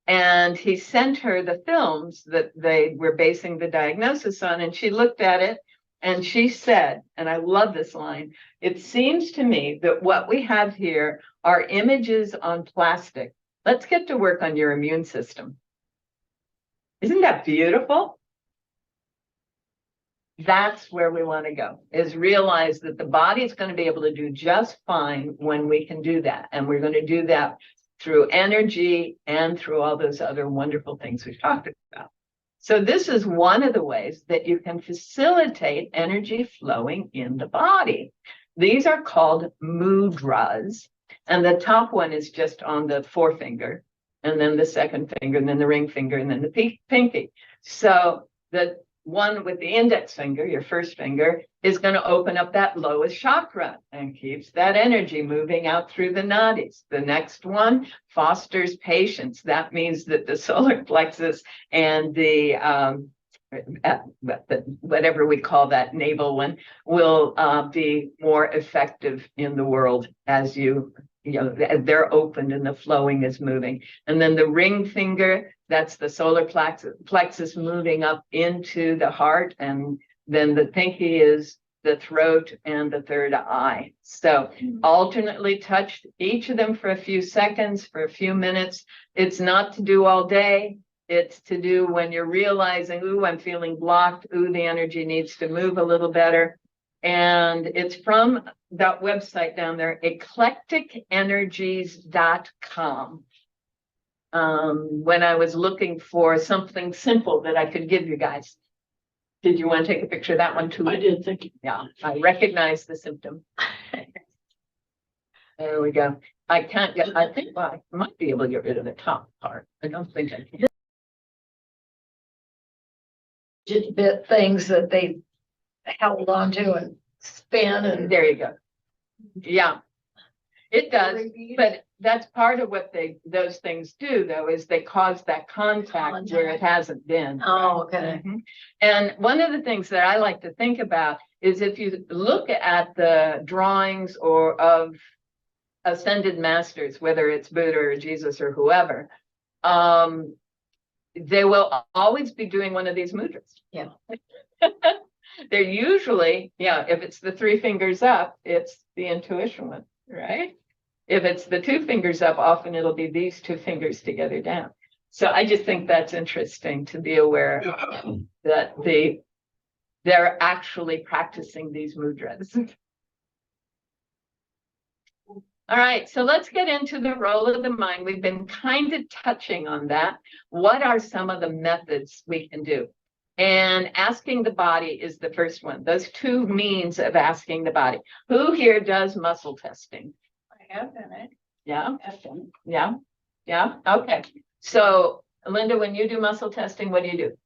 And he sent her the films that they were basing the diagnosis on. And she looked at it and she said, and I love this line, "It seems to me that what we have here are images on plastic. Let's get to work on your immune system." Isn't that beautiful? That's where we want to go, is realize that the body is going to be able to do just fine when we can do that. And we're going to do that through energy and through all those other wonderful things we've talked about. So this is one of the ways that you can facilitate energy flowing in the body. These are called mudras. And the top one is just on the forefinger, and then the second finger, and then the ring finger, and then the pinky. So the one with the index finger, your first finger, is going to open up that lowest chakra and keeps that energy moving out through the nadis. The next one fosters patience. That means that the solar plexus and the whatever we call that navel one will be more effective in the world as they're opened and the flowing is moving. And then the ring finger, that's the solar plexus moving up into the heart. And then the pinky is the throat and the third eye. So alternately touch each of them for a few seconds, for a few minutes. It's not to do all day. It's to do when you're realizing, ooh, I'm feeling blocked. Ooh, the energy needs to move a little better. And it's from that website down there, eclecticenergies.com. When I was looking for something simple that I could give you guys. Did you want to take a picture of that one too? I did, thank you. Yeah, I recognize the symptom. There we go. I can't get, I think I might be able to get rid of the top part. I don't think I can. Bit things that they held on to and spin and. There you go. Yeah, it does. But that's part of what those things do, though, is they cause that contact where it hasn't been. Oh, okay. Mhm. And one of the things that I like to think about is if you look at the drawings of ascended masters, whether it's Buddha or Jesus or whoever, they will always be doing one of these mudras. Yeah. They're usually, if it's the 3 fingers up, it's the intuition one, right? If it's the 2 fingers up, often it'll be these 2 fingers together down. So I just think that's interesting to be aware that they're actually practicing these mudras. All right, so let's get into the role of the mind. We've been kind of touching on that. What are some of the methods we can do? And asking the body is the first one. Those 2 means of asking the body. Who here does muscle testing? I have done it. Yeah, I've done it. yeah, okay. So Linda, when you do muscle testing, what do?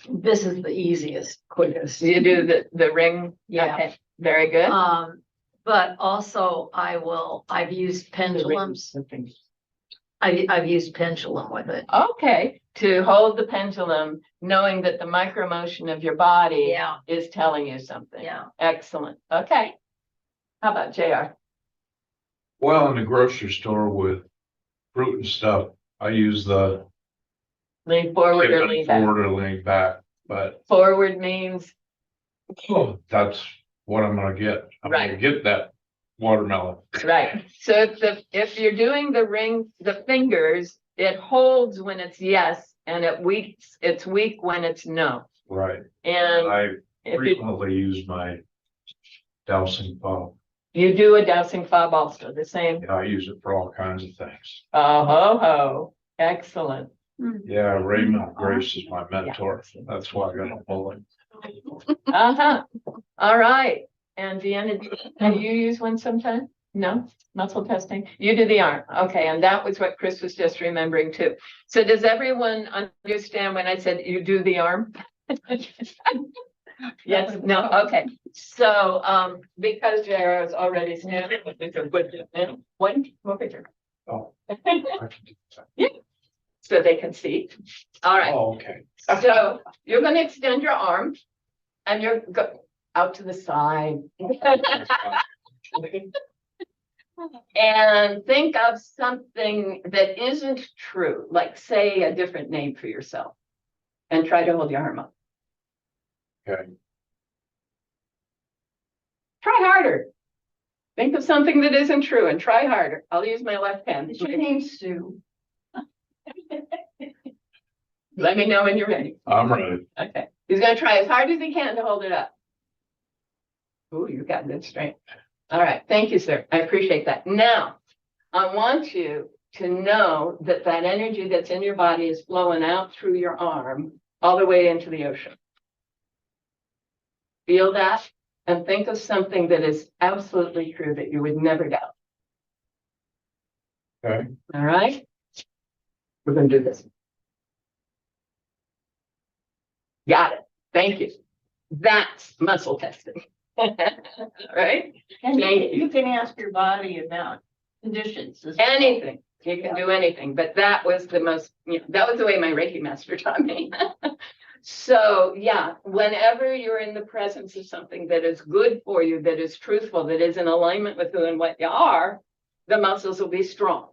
This is the easiest, quickest. You do the ring? Yeah. Okay, very good. But also I've used pendulums. I've used pendulum with it. Okay, to hold the pendulum, knowing that the micro motion of your body Yeah, is telling you something. yeah. Excellent. Okay. How about JR? Well, in the grocery store with fruit and stuff, I use the Lean forward or lean back? forward or lean back, but Forward means, that's what I'm gonna get. I'm gonna Right. get that watermelon. right. So if you're doing the fingers, it holds when it's yes, and it's weak when it's no. Right. And I if frequently use my dowsing fob. you do a dowsing fob also, the same. I use it for all kinds of things. Oh, ho, ho. Excellent. Yeah, Raymond Grace is my mentor. That's why I got a bullet. Uh-huh. All right. And Deanna, have you used one sometime? No? Muscle testing? You do the arm. Okay. And that was what Chris was just remembering too. So does everyone understand when I said you do the arm? Yes, no, okay. So, because Jared is already standing, one more picture. Oh, I can do that. So they can see. All right. Oh, okay. So you're going to extend your arm and you're go out to the side. And think of something that isn't true, like say a different name for yourself, and try to hold your arm up. Okay. Try harder. Think of something that isn't true and try harder. I'll use my left hand. Is your name Sue? Let me know when you're ready. I'm ready. Okay. He's gonna try as hard as he can to hold it up. Ooh, you got good strength. All right, thank you, sir. I appreciate that. Now, I want you to know that that energy that's in your body is flowing out through your arm all the way into the ocean. Feel that and think of something that is absolutely true that you would never doubt. Okay. All right? We're gonna do this. Got it. Thank you. That's muscle testing. All right? And Thank you. you can ask your body about conditions. as well. Anything. You can do anything, but that was the most, that was the way my Reiki master taught me. So, yeah, whenever you're in the presence of something that is good for you, that is truthful, that is in alignment with who and what you are, the muscles will be strong.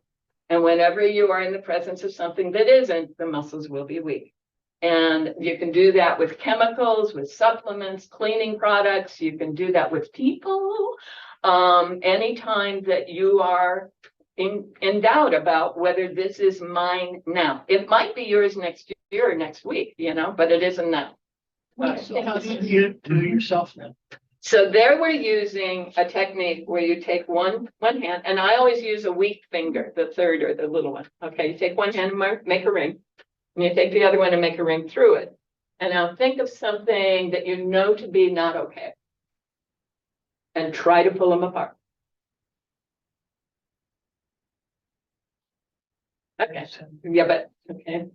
And whenever you are in the presence of something that isn't, the muscles will be weak. And you can do that with chemicals, with supplements, cleaning products. You can do that with people. Anytime that you are in doubt about whether this is mine now. It might be yours next year or next week, but it isn't now. So how do you do yourself then? So there we're using a technique where you take one hand, and I always use a weak finger, the third or the little one. Okay, you take one hand and make a ring, and you take the other one and make a ring through it. And now think of something that you know to be not okay, and try to pull them apart. Okay, yeah, but, okay.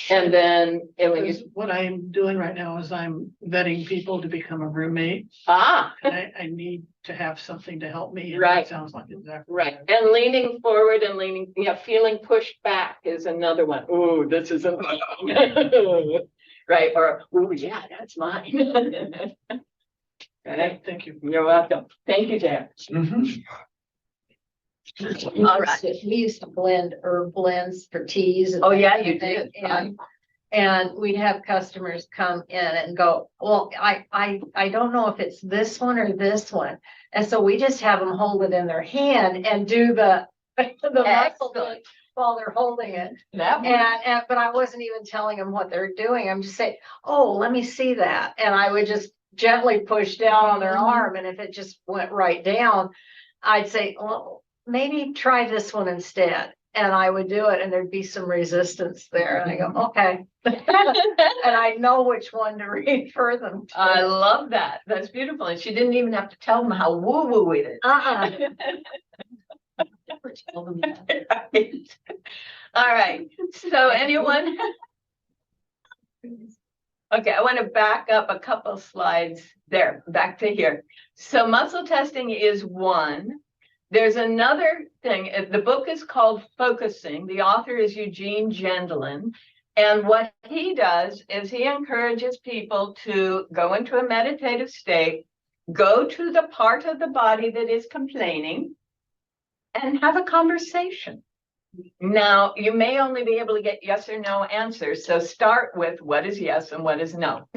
And then, and when you, Because what I'm doing right now is I'm vetting people to become a roommate. and I need to have something to help me. And Right. It sounds like exactly. right, and leaning forward and leaning, feeling pushed back is another one. Ooh, this isn't. Right, or, ooh, yeah, that's mine. Okay, Thank you. you're welcome. Thank you, Jan. All right. We used to blend herb blends for teas. and Oh, yeah, that you kind of did. thing. And we'd have customers come in and go, well, I don't know if it's this one or this one. And so we just have them hold it in their hand and do the muscle Excellent. while they're holding it. That And but I wasn't even telling them what they're doing. I'm just saying, oh, let me see that. And I would just gently push down on their arm. And if it just went right down, I'd say, well, maybe try this one instead. And I would do it and there'd be some resistance there. And I go, okay. And I know which one to refer them to. I love that. That's beautiful. And she didn't even have to tell them how woo-woo it is. Never tell them that. Right. All right, so anyone? Okay, I want to back up a couple slides there, back to here. So muscle testing is one. There's another thing. The book is called Focusing. The author is Eugene Gendlin. And what he does is he encourages people to go into a meditative state, go to the part of the body that is complaining, and have a conversation. Now, you may only be able to get yes or no answers. So start with what is yes and what is no.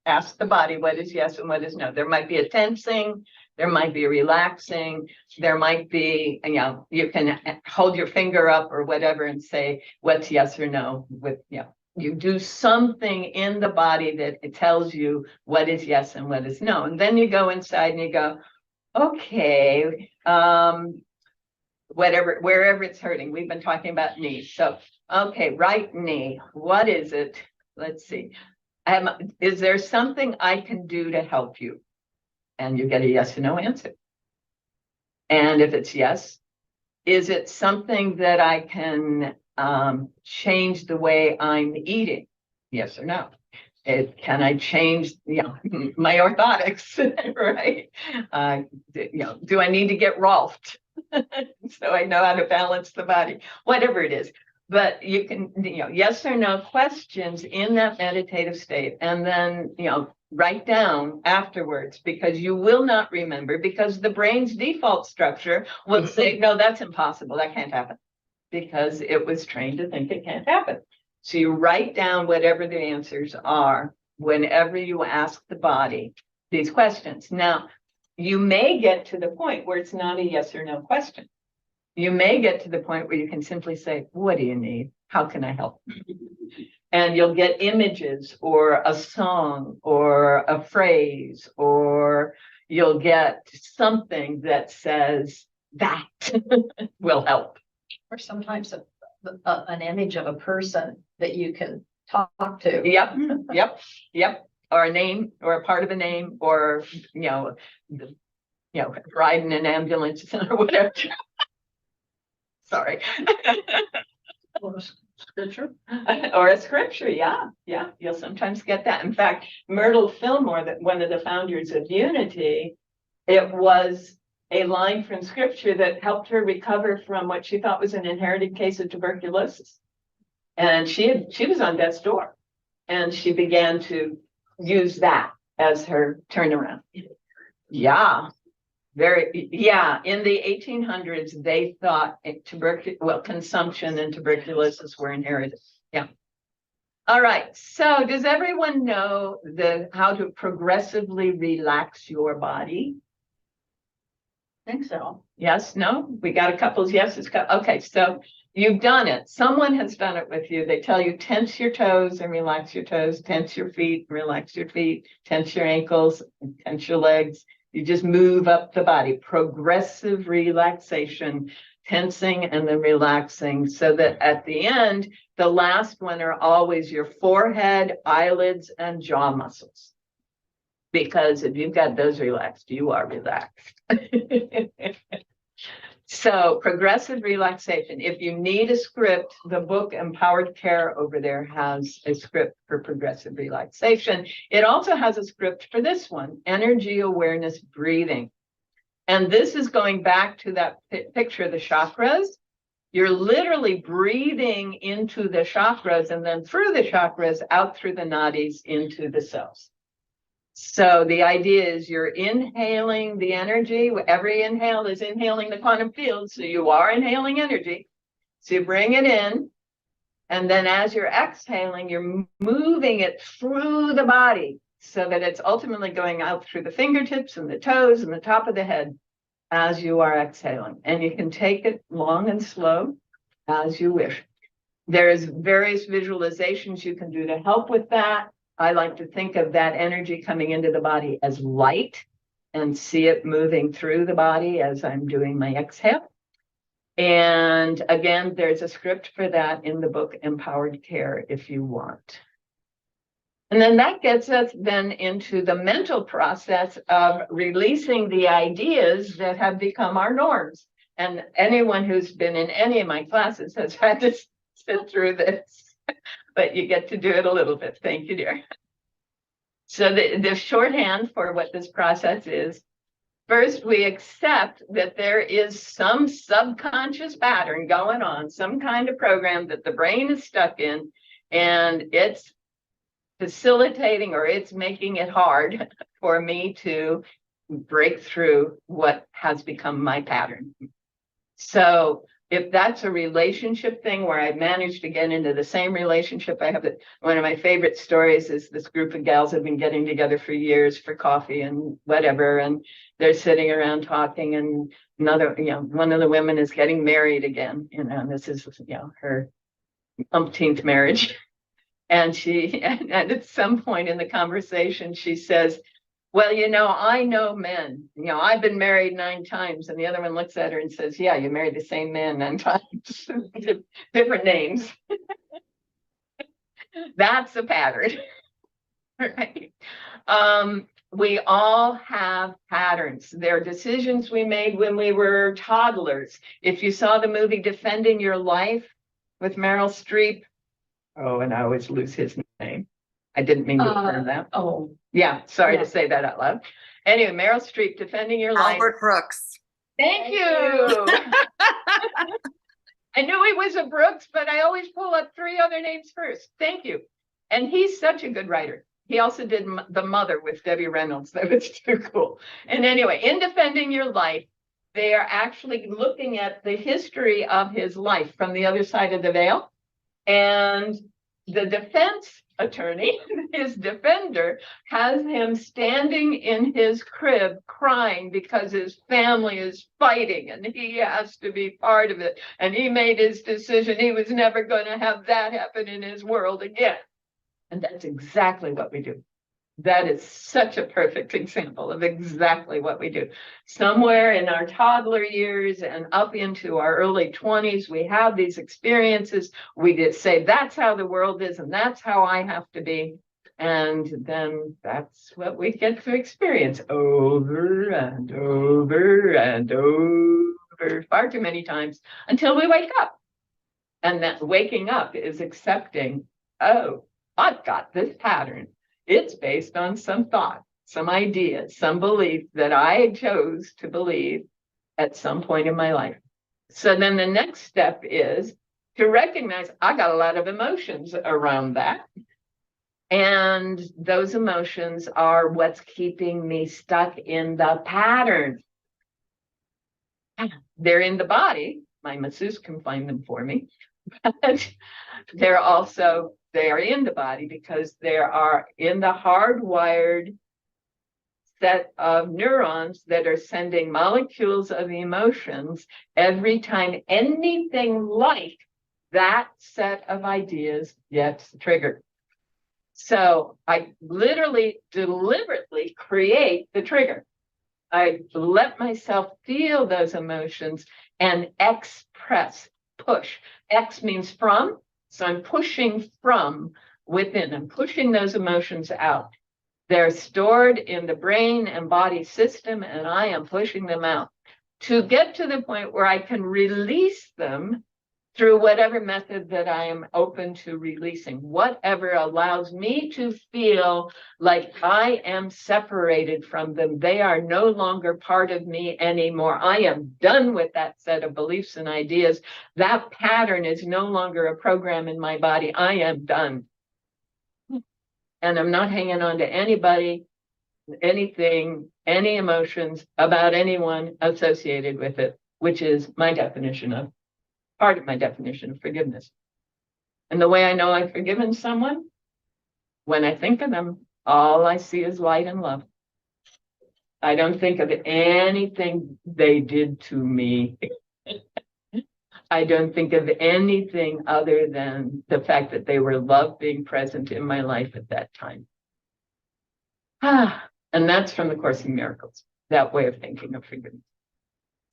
Ask the body what is yes and what is no. There might be a tensing, there might be a relaxing, there might be, you can hold your finger up or whatever and say what's yes or no with, you do something in the body that it tells you what is yes and what is no. And then you go inside and you go, okay, wherever it's hurting. We've been talking about knees. So, okay, right knee, what is it? Let's see. Is there something I can do to help you? And you get a yes or no answer. And if it's yes, is it something that I can change the way I'm eating? Yes or no. Can I change, my orthotics, right? Do I need to get Rolfed? So I know how to balance the body, whatever it is. But you can, yes or no questions in that meditative state, and then, write down afterwards, because you will not remember, because the brain's default structure will say, no, that's impossible. That can't happen, because it was trained to think it can't happen. So you write down whatever the answers are whenever you ask the body these questions. Now, you may get to the point where it's not a yes or no question. You may get to the point where you can simply say, what do you need? How can I help? And you'll get images or a song or a phrase, or you'll get something that says that will help. Or sometimes an image of a person that you can talk to. Yep, yep. Or a name or a part of a name, or, riding an ambulance or whatever. Sorry. Or scripture. Or a scripture, yeah, you'll sometimes get that. In fact, Myrtle Fillmore, that one of the founders of Unity, it was a line from scripture that helped her recover from what she thought was an inherited case of tuberculosis. And she was on death's door, and she began to use that as her turnaround. Yeah. In the 1800s, they thought consumption and tuberculosis were inherited. Yeah. All right. So does everyone know how to progressively relax your body? I think so. Yes, no? We got a couple of yeses. Okay, so you've done it. Someone has done it with you. They tell you tense your toes and relax your toes, tense your feet, relax your feet, tense your ankles, and tense your legs. You just move up the body, progressive relaxation, tensing and then relaxing, so that at the end, the last one are always your forehead, eyelids, and jaw muscles. Because if you've got those relaxed, you are relaxed. So progressive relaxation. If you need a script, the book Empowered Care over there has a script for progressive relaxation. It also has a script for this one, energy awareness breathing. And this is going back to that picture of the chakras. You're literally breathing into the chakras and then through the chakras, out through the nadis into the cells. So the idea is you're inhaling the energy. Every inhale is inhaling the quantum field. So you are inhaling energy. So you bring it in. And then as you're exhaling, you're moving it through the body so that it's ultimately going out through the fingertips and the toes and the top of the head as you are exhaling. And you can take it long and slow as you wish. There's various visualizations you can do to help with that. I like to think of that energy coming into the body as light and see it moving through the body as I'm doing my exhale. And again, there's a script for that in the book Empowered Care if you want. And then that gets us then into the mental process of releasing the ideas that have become our norms. And anyone who's been in any of my classes has had to sit through this. But you get to do it a little bit. Thank you, dear. So the shorthand for what this process is, first, we accept that there is some subconscious pattern going on, some kind of program that the brain is stuck in, and it's facilitating or it's making it hard for me to break through what has become my pattern. So if that's a relationship thing where I managed to get into the same relationship, one of my favorite stories is this group of gals have been getting together for years for coffee and whatever, and they're sitting around talking, and one of the women is getting married again, and this is, her umpteenth marriage. And and at some point in the conversation, she says, well, I know men, I've been married 9 times. And the other one looks at her and says, yeah, you married the same man 9 times, different names. That's a pattern, right? We all have patterns. They're decisions we made when we were toddlers. If you saw the movie Defending Your Life with Meryl Streep, and I always lose his name. I didn't mean to affirm that. Yeah, sorry to say that out loud. Anyway, Meryl Streep, Defending Your Life. Albert Brooks. Thank you. I knew he was a Brooks, but I always pull up 3 other names first. Thank you. And he's such a good writer. He also did The Mother with Debbie Reynolds. That was too cool. And anyway, in Defending Your Life, they are actually looking at the history of his life from the other side of the veil. And the defense attorney, his defender, has him standing in his crib crying because his family is fighting and he has to be part of it. And he made his decision. He was never going to have that happen in his world again. And that's exactly what we do. That is such a perfect example of exactly what we do. Somewhere in our toddler years and up into our early 20s, we have these experiences. We just say, that's how the world is, and that's how I have to be. And then that's what we get to experience over and over and over, far too many times, until we wake up. And that waking up is accepting, oh, I've got this pattern. It's based on some thought, some idea, some belief that I chose to believe at some point in my life. So then the next step is to recognize I got a lot of emotions around that. And those emotions are what's keeping me stuck in the pattern. They're in the body. My masseuse can find them for me. But they're also, they are in the body because they are in the hardwired set of neurons that are sending molecules of emotions every time anything like that set of ideas gets triggered. So I literally, deliberately create the trigger. I let myself feel those emotions and express, push. X means from, so I'm pushing from within. I'm pushing those emotions out. They're stored in the brain and body system, and I am pushing them out to get to the point where I can release them through whatever method that I am open to releasing, whatever allows me to feel like I am separated from them. They are no longer part of me anymore. I am done with that set of beliefs and ideas. That pattern is no longer a program in my body. I am done. And I'm not hanging on to anybody, anything, any emotions about anyone associated with it, which is my definition of part of my definition of forgiveness. And the way I know I've forgiven someone, when I think of them, all I see is light and love. I don't think of anything they did to me. I don't think of anything other than the fact that they were love being present in my life at that time. And that's from the Course in Miracles, that way of thinking of forgiveness.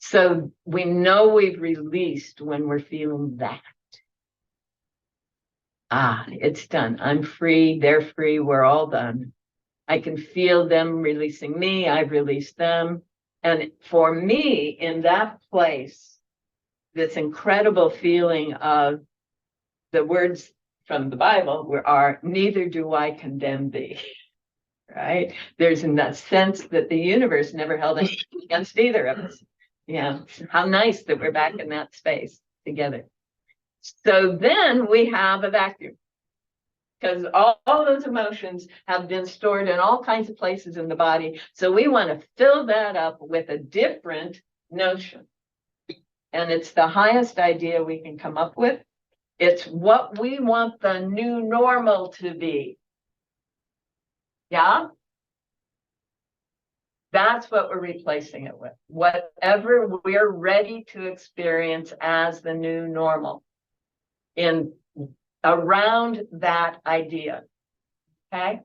So we know we've released when we're feeling that. It's done. I'm free. They're free. We're all done. I can feel them releasing me. I've released them. And for me, in that place, this incredible feeling of the words from the Bible are, neither do I condemn thee. Right? There's in that sense that the universe never held anything against either of us. Yeah, how nice that we're back in that space together. So then we have a vacuum, because all those emotions have been stored in all kinds of places in the body. So we want to fill that up with a different notion. And it's the highest idea we can come up with. It's what we want the new normal to be. Yeah? That's what we're replacing it with. Whatever we're ready to experience as the new normal in around that idea. Okay.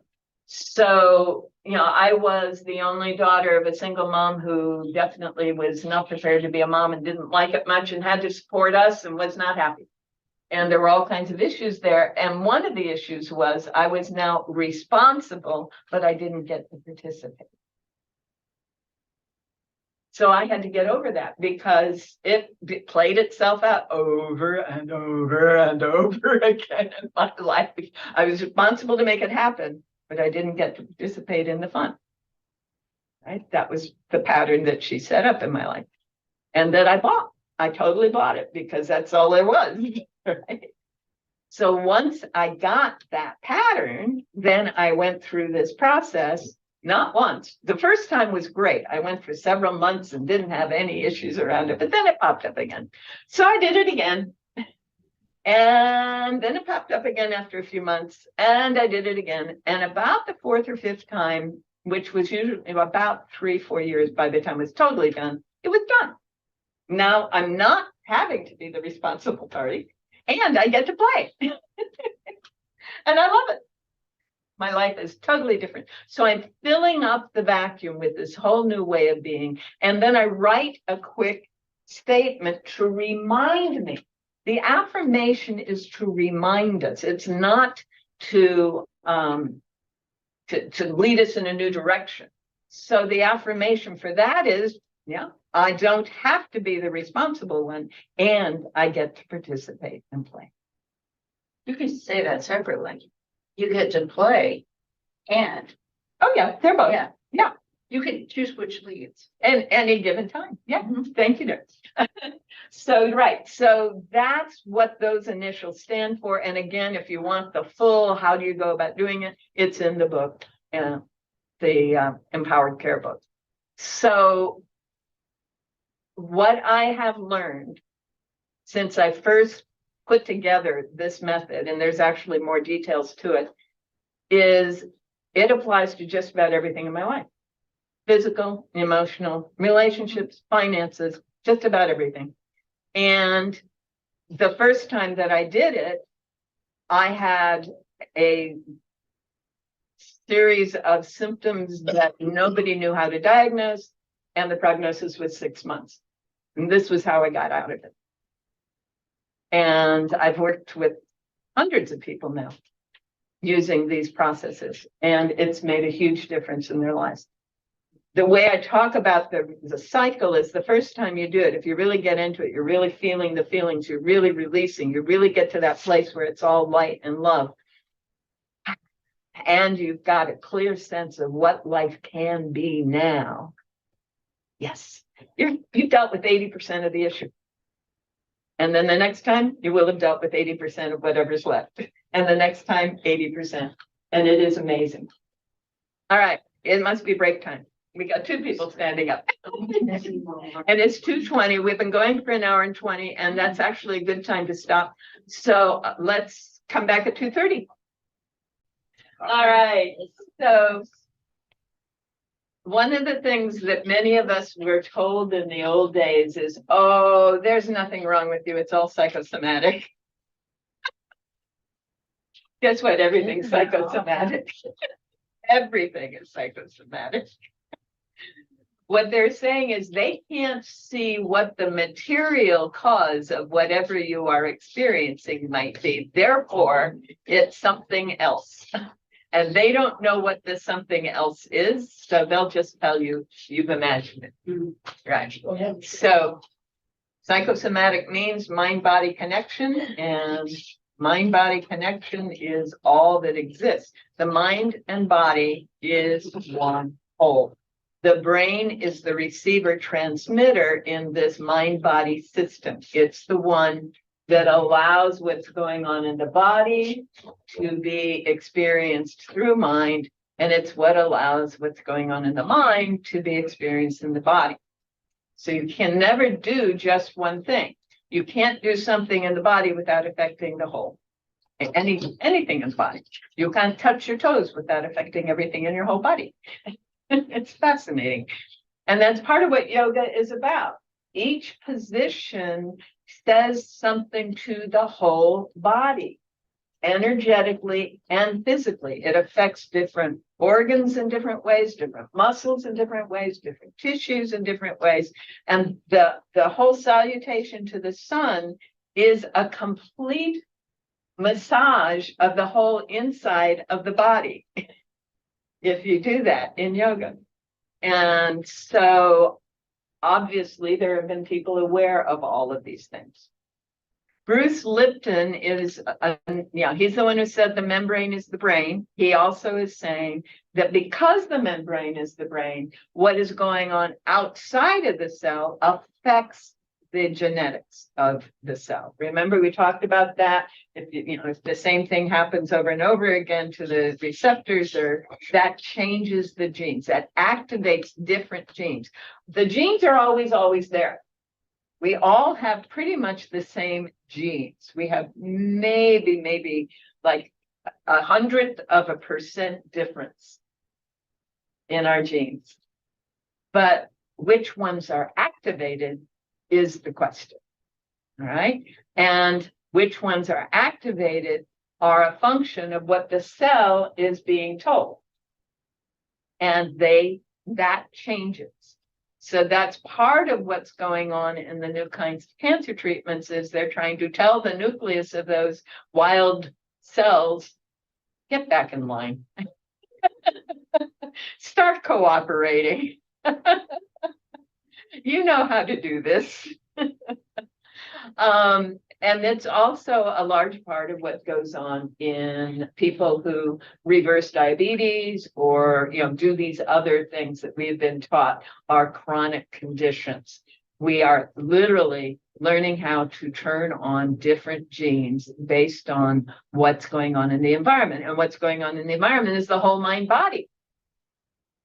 So, I was the only daughter of a single mom who definitely was not prepared to be a mom and didn't like it much and had to support us and was not happy. And there were all kinds of issues there. And one of the issues was I was now responsible, but I didn't get to participate. So I had to get over that because it played itself out over and over and over again in my life. I was responsible to make it happen, but I didn't get to participate in the fun. Right? That was the pattern that she set up in my life and that I bought. I totally bought it because that's all there was. Right? So once I got that pattern, then I went through this process. Not once. The first time was great. I went for several months and didn't have any issues around it, but then it popped up again. So I did it again. And then it popped up again after a few months, and I did it again. And about the fourth or fifth time, which was usually about 3-4 years by the time it was totally done, it was done. Now I'm not having to be the responsible party, and I get to play. And I love it. My life is totally different. So I'm filling up the vacuum with this whole new way of being. And then I write a quick statement to remind me. The affirmation is to remind us. It's not to lead us in a new direction. So the affirmation for that is, yeah, I don't have to be the responsible one, and I get to participate and play. You can say that separately. You get to play and, Oh, yeah, they're both. yeah. Yeah. You can choose which leads. And any given time. Yeah. Thank you, Nurse. So, right. So that's what those initials stand for. And again, if you want the full, how do you go about doing it? It's in the book, the Empowered Care book. So what I have learned since I first put together this method, and there's actually more details to it, is it applies to just about everything in my life. Physical, emotional, relationships, finances, just about everything. And the first time that I did it, I had a series of symptoms that nobody knew how to diagnose, and the prognosis was 6 months. And this was how I got out of it. And I've worked with hundreds of people now using these processes, and it's made a huge difference in their lives. The way I talk about the cycle is the first time you do it, if you really get into it, you're really feeling the feelings, you're really releasing, you really get to that place where it's all light and love. And you've got a clear sense of what life can be now. Yes, you've dealt with 80% of the issue. And then the next time you will have dealt with 80% of whatever's left. And the next time, 80%. And it is amazing. All right, it must be break time. We got 2 people standing up. And it's 2:20. We've been going for 1 hour and 20, and that's actually a good time to stop. So let's come back at 2:30. All right. So one of the things that many of us were told in the old days is, oh, there's nothing wrong with you. It's all psychosomatic. Guess what? Everything's psychosomatic. Everything is psychosomatic. What they're saying is they can't see what the material cause of whatever you are experiencing might be. Therefore, it's something else. And they don't know what the something else is, so they'll just tell you, you've imagined it. Right. So psychosomatic means mind-body connection, and mind-body connection is all that exists. The mind and body is one whole. The brain is the receiver transmitter in this mind-body system. It's the one that allows what's going on in the body to be experienced through mind, and it's what allows what's going on in the mind to be experienced in the body. So you can never do just one thing. You can't do something in the body without affecting the whole. Anything in the body. You can't touch your toes without affecting everything in your whole body. It's fascinating. And that's part of what yoga is about. Each position says something to the whole body, energetically and physically. It affects different organs in different ways, different muscles in different ways, different tissues in different ways. And the whole salutation to the sun is a complete massage of the whole inside of the body. If you do that in yoga. And so obviously there have been people aware of all of these things. Bruce Lipton is, he's the one who said the membrane is the brain. He also is saying that because the membrane is the brain, what is going on outside of the cell affects the genetics of the cell. Remember, we talked about that. If the same thing happens over and over again to the receptors, or that changes the genes, that activates different genes. The genes are always there. we all have pretty much the same genes. We have maybe like 1/100% difference in our genes. But which ones are activated is the question. All right. And which ones are activated are a function of what the cell is being told. And that changes. So that's part of what's going on in the new kinds of cancer treatments is they're trying to tell the nucleus of those wild cells, get back in line. Start cooperating. You know how to do this. And it's also a large part of what goes on in people who reverse diabetes or, do these other things that we've been taught are chronic conditions. We are literally learning how to turn on different genes based on what's going on in the environment. And what's going on in the environment is the whole mind body.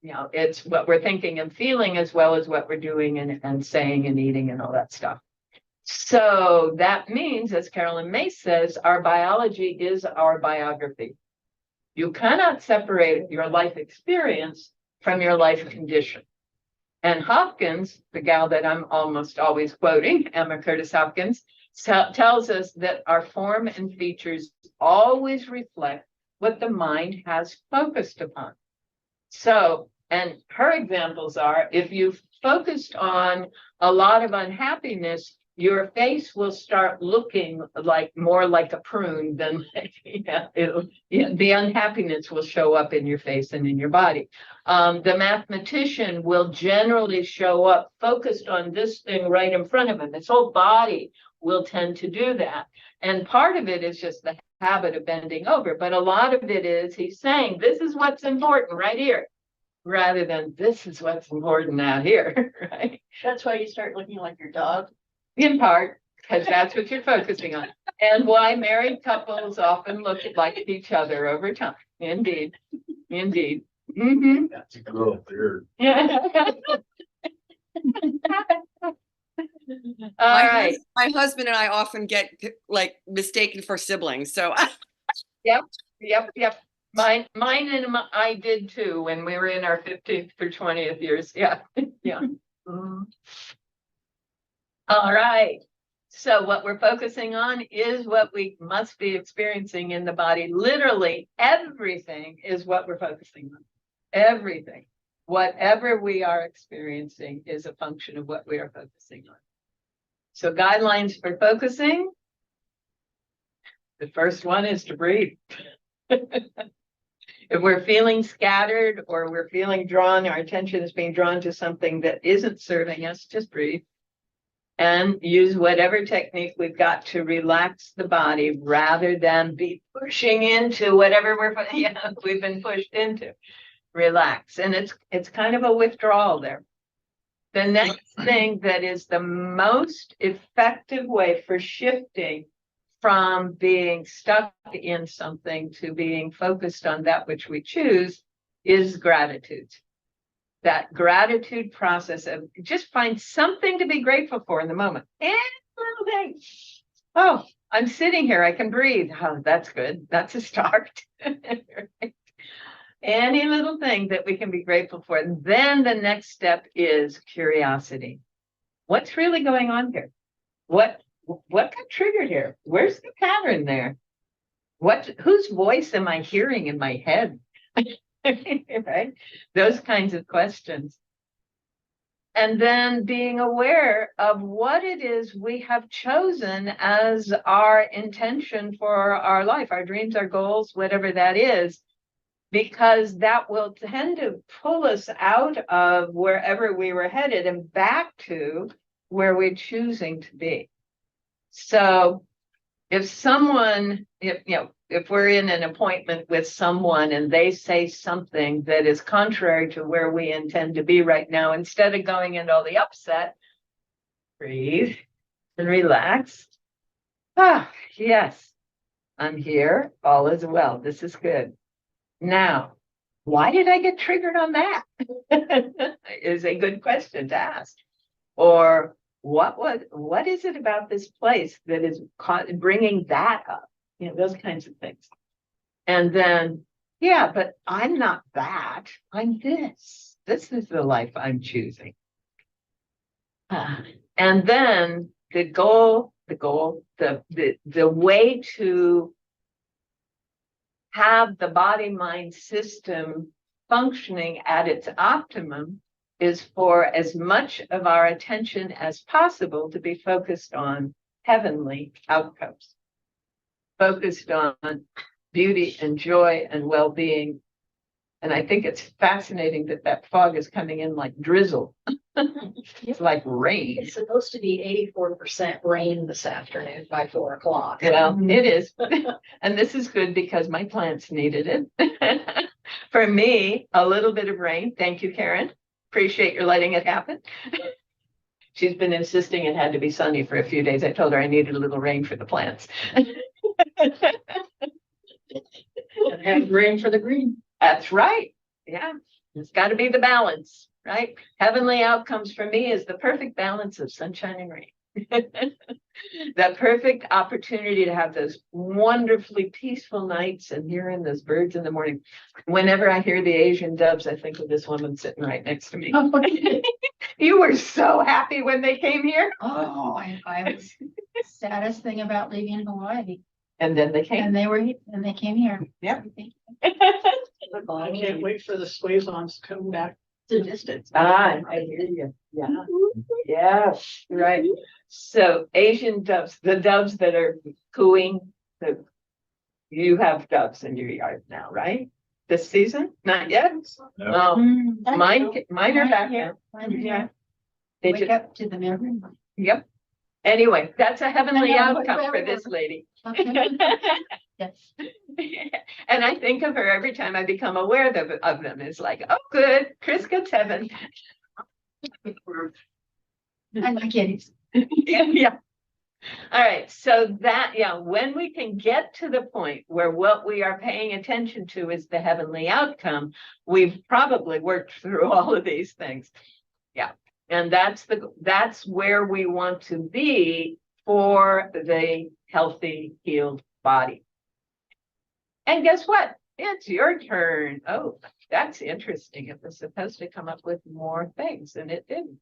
It's what we're thinking and feeling as well as what we're doing and saying and eating and all that stuff. So that means, as Carolyn May says, our biology is our biography. You cannot separate your life experience from your life condition. And Hopkins, the gal that I'm almost always quoting, Emma Curtis Hopkins, tells us that our form and features always reflect what the mind has focused upon. So, and her examples are, if you focused on a lot of unhappiness, your face will start looking more like a prune than the unhappiness will show up in your face and in your body. The mathematician will generally show up focused on this thing right in front of him. His whole body will tend to do that. And part of it is just the habit of bending over, but a lot of it is he's saying, this is what's important right here, rather than this is what's important out here, right? That's why you start looking like your dog. In part, because that's what you're focusing on. And why married couples often look like each other over time. Indeed. Indeed. Mm-hmm. That's a girl beard. Yeah. All right. My husband and I often get mistaken for siblings. So Yep. Mine and I did too when we were in our 15th or 20th years. Yeah. Yeah. Mhm. All right. So what we're focusing on is what we must be experiencing in the body. Literally everything is what we're focusing on. Everything. Whatever we are experiencing is a function of what we are focusing on. So guidelines for focusing. The first one is to breathe. If we're feeling scattered or we're feeling drawn, our attention is being drawn to something that isn't serving us, just breathe. And use whatever technique we've got to relax the body rather than be pushing into whatever we've been pushed into. Relax. And it's kind of a withdrawal there. The next thing that is the most effective way for shifting from being stuck in something to being focused on that which we choose is gratitude. That gratitude process of just find something to be grateful for in the moment. Any little thing. Oh, I'm sitting here. I can breathe. Oh, that's good. That's a start. Right? Any little thing that we can be grateful for. And then the next step is curiosity. What's really going on here? What got triggered here? Where's the pattern there? Whose voice am I hearing in my head? Right? Those kinds of questions. And then being aware of what it is we have chosen as our intention for our life, our dreams, our goals, whatever that is, because that will tend to pull us out of wherever we were headed and back to where we're choosing to be. So if we're in an appointment with someone and they say something that is contrary to where we intend to be right now, instead of going into all the upset, breathe and relax. Ah, yes, I'm here. All is well. This is good. Now, why did I get triggered on that? Is a good question to ask. Or what is it about this place that is bringing that up? You know, those kinds of things. And then, yeah, but I'm not that. I'm this. This is the life I'm choosing. And then the way to have the body-mind system functioning at its optimum is for as much of our attention as possible to be focused on heavenly outcomes, focused on beauty and joy and well-being. And I think it's fascinating that that fog is coming in like drizzle. It's like rain. It's supposed to be 84% rain this afternoon by 4 o'clock. Well, it is. And this is good because my plants needed it. For me, a little bit of rain. Thank you, Karen. Appreciate your letting it happen. She's been insisting it had to be sunny for a few days. I told her I needed a little rain for the plants. And rain for the green. That's right. Yeah, it's got to be the balance, right? Heavenly outcomes for me is the perfect balance of sunshine and rain. The perfect opportunity to have those wonderfully peaceful nights and hearing those birds in the morning. Whenever I hear the Asian doves, I think of this woman sitting right next to me. You were so happy when they came here. Oh, I was saddest thing about leaving Hawaii, And then they came. and they came here. Yep. I can't wait for the Swazons to come back. The distance. I hear you. Yeah. Yes, right. So Asian doves, the doves that are cooing, you have doves in your yard now, right? This season? Not yet? No. Oh, Mm, mine are back here. now. Mine are Yeah. here. They Wake just, up to them every morning. yep. Anyway, that's a heavenly I know, outcome for whatever. this lady. Okay. Yes. And I think of her every time I become aware of them. It's like, oh, good, Chris gets heaven. And my kitties. Yeah. All right, so that, yeah, when we can get to the point where what we are paying attention to is the heavenly outcome, we've probably worked through all of these things. Yeah, and that's where we want to be for the healthy, healed body. And guess what? It's your turn. Oh, that's interesting. It was supposed to come up with more things and it didn't.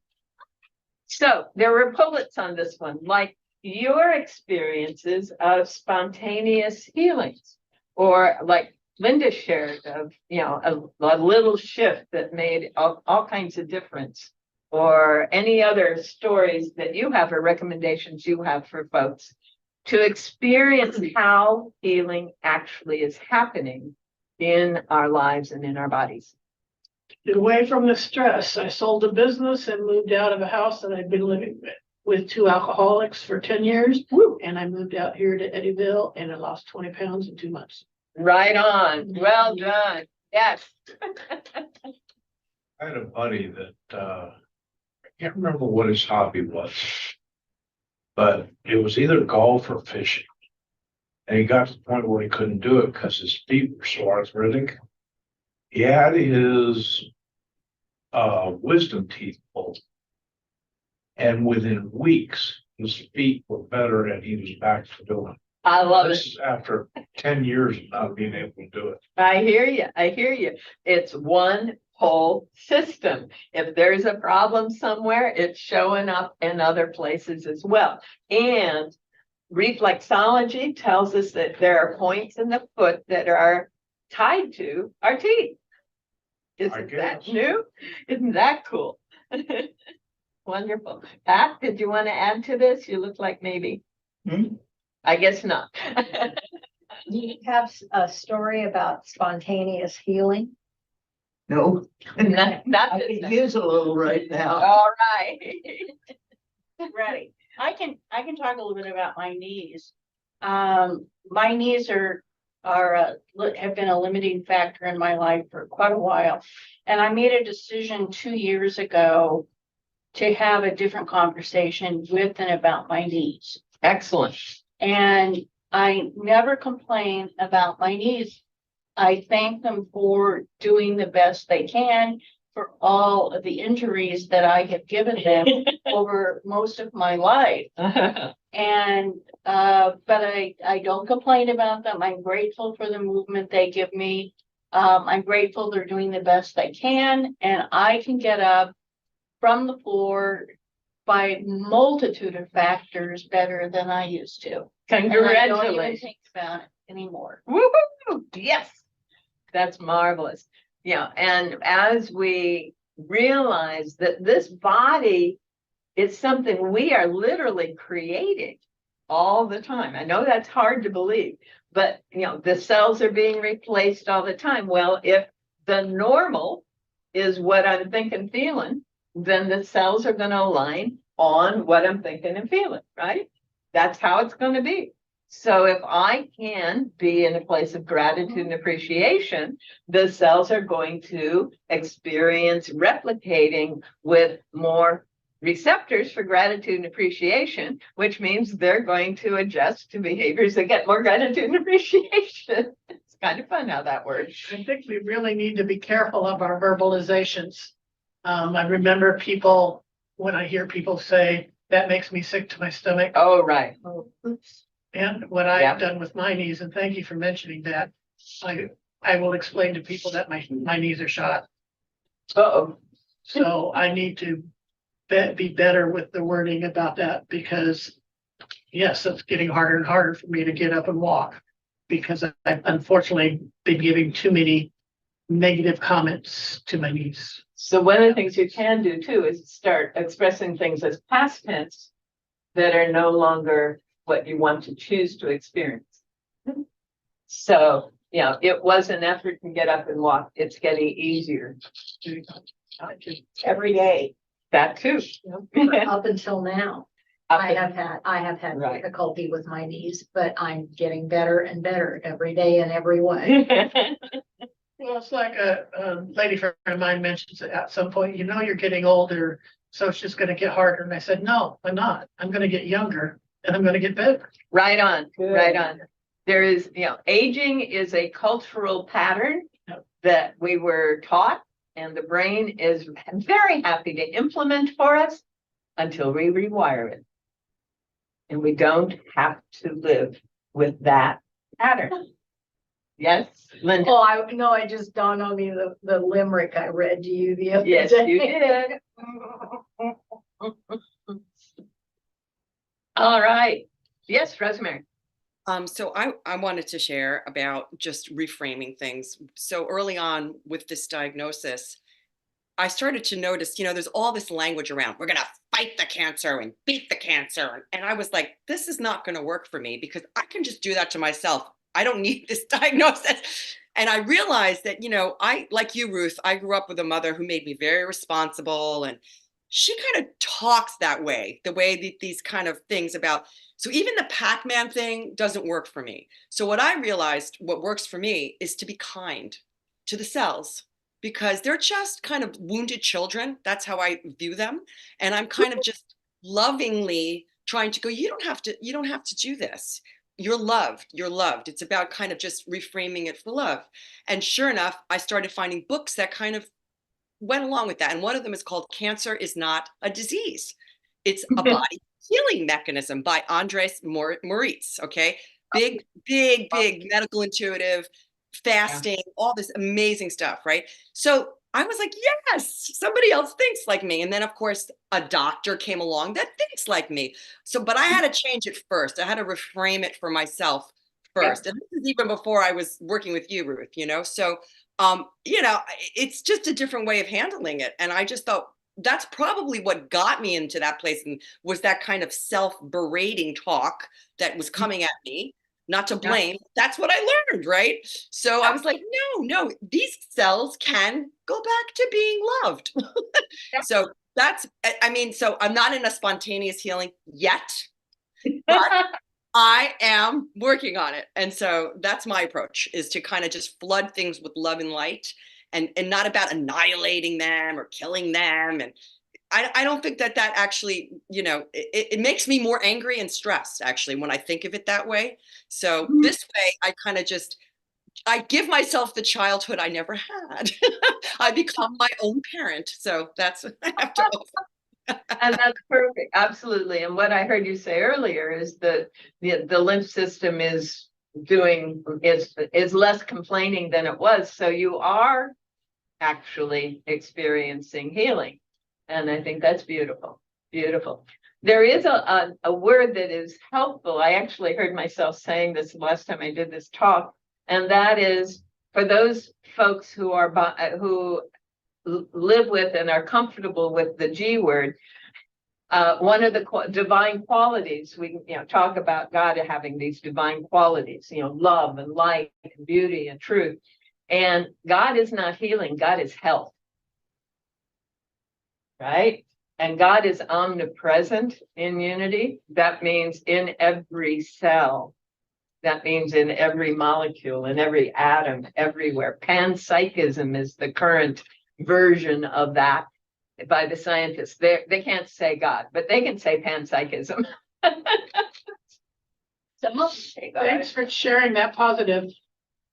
So there were bullets on this one, like your experiences of spontaneous healings, or like Linda shared of, you know, a little shift that made all kinds of difference, or any other stories that you have or recommendations you have for folks to experience how healing actually is happening in our lives and in our bodies. Get away from the stress. I sold a business and moved out of a house that I'd been living with 2 alcoholics for 10 years. Woo. And I moved out here to Eddyville and I lost 20 pounds in 2 months. Right on. Well done. Yes. I had a buddy that, I can't remember what his hobby was, but it was either golf or fishing. And he got to the point where he couldn't do it because his feet were so arthritic. He had his wisdom teeth pulled. And within weeks, his feet were better and he was back to doing it. I love This it. is after 10 years of not being able to do it. I hear you. I hear you. It's one whole system. If there's a problem somewhere, it's showing up in other places as well. And reflexology tells us that there are points in the foot that are tied to our teeth. Isn't that guess. new? Isn't that cool? Wonderful. Pat, did you want to add to this? You look like maybe. I guess not. Do you have a story about spontaneous healing? No, Not I this could time. use a little right now. All right. Ready. I can talk a little bit about my knees. My knees have been a limiting factor in my life for quite a while. And I made a decision 2 years ago to have a different conversation with and about my knees. Excellent. And I never complain about my knees. I thank them for doing the best they can. for all of the injuries that I have given them over most of my life. And, but I don't complain about them. I'm grateful for the movement they give me. I'm grateful they're doing the best they can, and I can get up from the floor by multitude of factors better than I used to. And I don't even Congratulations. think about it anymore. Woo-hoo, yes, that's marvelous. Yeah, and as we realize that this body is something we are literally creating all the time. I know that's hard to believe, but the cells are being replaced all the time. Well, if the normal is what I'm thinking, feeling, then the cells are going to align on what I'm thinking and feeling, right? That's how it's going to be. So if I can be in a place of gratitude and appreciation, the cells are going to experience replicating with more receptors for gratitude and appreciation, which means they're going to adjust to behaviors that get more gratitude and appreciation. It's kind of fun how that works. I think we really need to be careful of our verbalizations. I remember people, when I hear people say, that makes me sick to my stomach. Oh, right. Oh, oops. And what I've done with my knees, and thank you for mentioning that, I will explain to people that my knees are shot. Uh-oh. So I need to be better with the wording about that, because yes, it's getting harder and harder for me to get up and walk, because I've unfortunately been giving too many negative comments to my knees. So one of the things you can do too is start expressing things as past tense that are no longer what you want to choose to experience. So, it was an effort to get up and walk. It's getting easier. Every day. That too. Up until now, I have had Right. difficulty with my knees, but I'm getting better and better every day in every way. Well, it's like a lady friend of mine mentions that at some point, you're getting older, so it's just gonna get harder. And I said, no, I'm not. I'm gonna get younger and I'm gonna get better. Right on, Good. right on. There is, aging is a cultural pattern that we were taught, and the brain is very happy to implement for us until we rewire it. And we don't have to live with that pattern. Yes, Linda? Oh, no, it just dawned on me the limerick I read to you the other Yes, day. you did. All right. Yes, Rosemary. So I wanted to share about just reframing things. So early on with this diagnosis, I started to notice, there's all this language around, we're going to fight the cancer and beat the cancer. And I was like, this is not going to work for me, because I can just do that to myself. I don't need this diagnosis. And I realized that, I, like you, Ruth, I grew up with a mother who made me very responsible. And she kind of talks that way, the way that these kind of things about, so even the Pac-Man thing doesn't work for me. So what I realized, what works for me is to be kind to the cells, because they're just kind of wounded children. That's how I view them. And I'm kind of just lovingly trying to go, you don't have to do this. You're loved. You're loved. It's about kind of just reframing it for love. And sure enough, I started finding books that kind of went along with that. And one of them is called Cancer is Not a Disease. It's a body healing mechanism by Andres Moritz. Okay. Big medical intuitive, fasting, all this amazing stuff, right? So I was like, yes, somebody else thinks like me. And then, of course, a doctor came along that thinks like me. So, but I had to change it first. I had to reframe it for myself first. And this is even before I was working with you, Ruth, So, it's just a different way of handling it. And I just thought that's probably what got me into that place, and was that kind of self-berating talk that was coming at me. Not to blame. That's what I learned, right? So I was like, no, these cells can go back to being loved. So so I'm not in a spontaneous healing yet, but I am working on it. And so that's my approach, is to kind of just flood things with love and light, and not about annihilating them or killing them. And I don't think that actually, it makes me more angry and stressed, actually, when I think of it that way. So this way, I kind of just I give myself the childhood I never had. I become my own parent. So that's what I have to offer. And that's perfect, absolutely. And what I heard you say earlier is that the lymph system is less complaining than it was. So you are actually experiencing healing. And I think that's beautiful, beautiful. There is a word that is helpful. I actually heard myself saying this last time I did this talk, and that is for those folks who live with and are comfortable with the G word. One of the divine qualities, we talk about God having these divine qualities, love and light and beauty and truth. And God is not healing, God is health. Right? And God is omnipresent in unity. That means in every cell. That means in every molecule, in every atom, everywhere. Panpsychism is the current version of that by the scientists. They can't say God, but they can say panpsychism. Thanks for sharing that positive.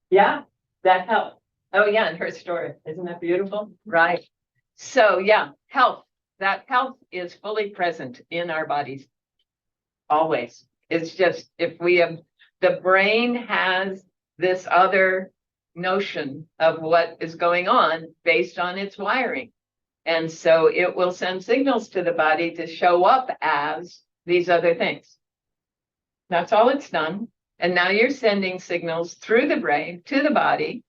Yeah, that helped. Oh yeah, and her story. Isn't that beautiful? Right. So yeah, health. That health is fully present in our bodies. Always. It's just the brain has this other notion of what is going on based on its wiring. And so it will send signals to the body to show up as these other things. That's all it's done. And now you're sending signals through the brain to the body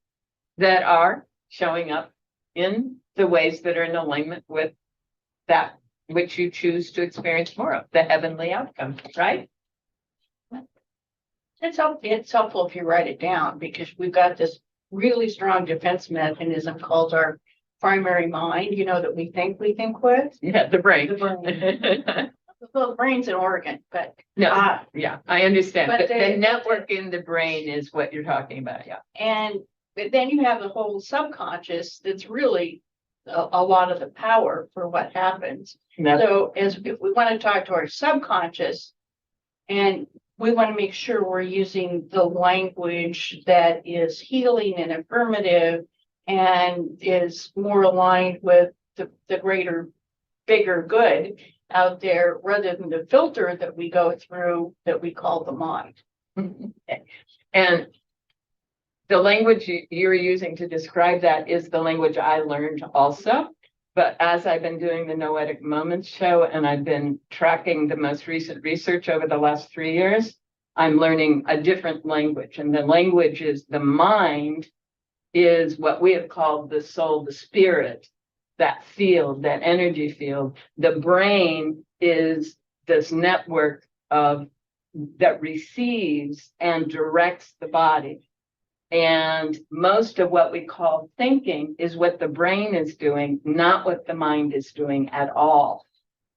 that are showing up in the ways that are in alignment with that which you choose to experience more of, the heavenly outcome, right? It's helpful if you write it down, because we've got this really strong defense mechanism called our primary mind, that we think with. Yeah, the brain. The brain. Well, the brain's an organ, but No, yeah, I understand. But But the they- network in the brain is what you're talking about, yeah. but then you have the whole subconscious that's really a lot of the power for what happens. So if we want to talk to our subconscious, and we want to make sure we're using the language that is healing and affirmative and is more aligned with the greater, bigger good out there, rather than the filter that we go through that we call the mind. And the language you're using to describe that is the language I learned also. But as I've been doing the Noetic Moments show, and I've been tracking the most recent research over the last 3 years, I'm learning a different language. And the language is the mind is what we have called the soul, the spirit, that field, that energy field. The brain is this network that receives and directs the body. And most of what we call thinking is what the brain is doing, not what the mind is doing at all.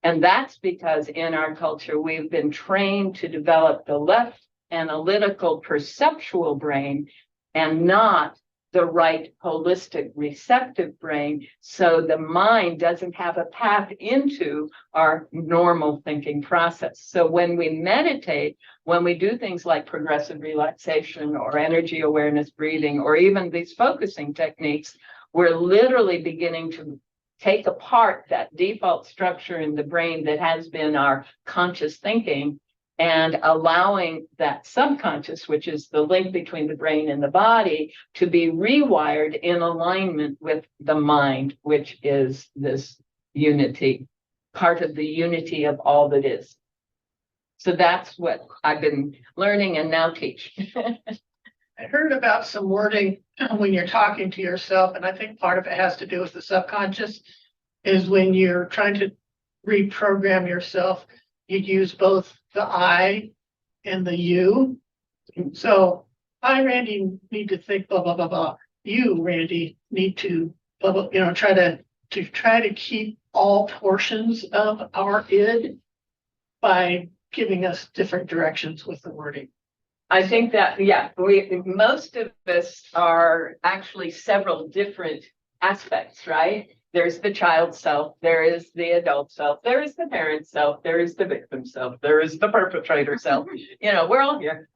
And that's because in our culture, we've been trained to develop the left analytical perceptual brain and not the right holistic receptive brain. So the mind doesn't have a path into our normal thinking process. So when we meditate, when we do things like progressive relaxation or energy awareness breathing, or even these focusing techniques, we're literally beginning to take apart that default structure in the brain that has been our conscious thinking, and allowing that subconscious, which is the link between the brain and the body, to be rewired in alignment with the mind, which is this unity, part of the unity of all that is. So that's what I've been learning and now teach. I heard about some wording when you're talking to yourself, and I think part of it has to do with the subconscious, is when you're trying to reprogram yourself, you use both the I and the you. So I, Randy, need to think blah, blah, blah, blah. You, Randy, need to blah, blah, try to keep all portions of our id by giving us different directions with the wording. I think that, yeah, most of us are actually several different aspects, right? There's the child self, there is the adult self, there is the parent self, there is the victim self, there is the perpetrator self. We're all here.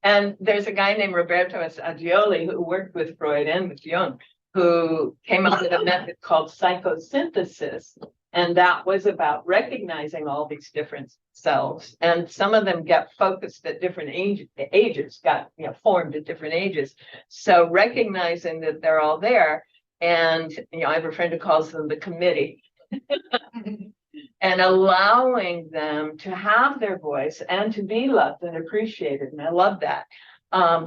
And there's a guy named Roberto Assagioli who worked with Freud and with Jung, who came up with a method called psychosynthesis. And that was about recognizing all these different selves. And some of them get focused at different ages, got formed at different ages. So recognizing that they're all there. And I have a friend who calls them the committee. And allowing them to have their voice and to be loved and appreciated. And I love that.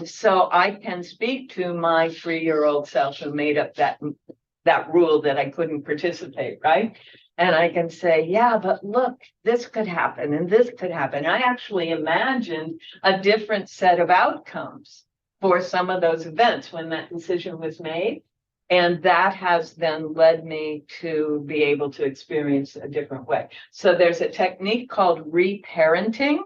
So I can speak to my 3-year-old self who made up that rule that I couldn't participate, right? And I can say, yeah, but look, this could happen and this could happen. I actually imagined a different set of outcomes for some of those events when that decision was made. And that has then led me to be able to experience a different way. So there's a technique called reparenting,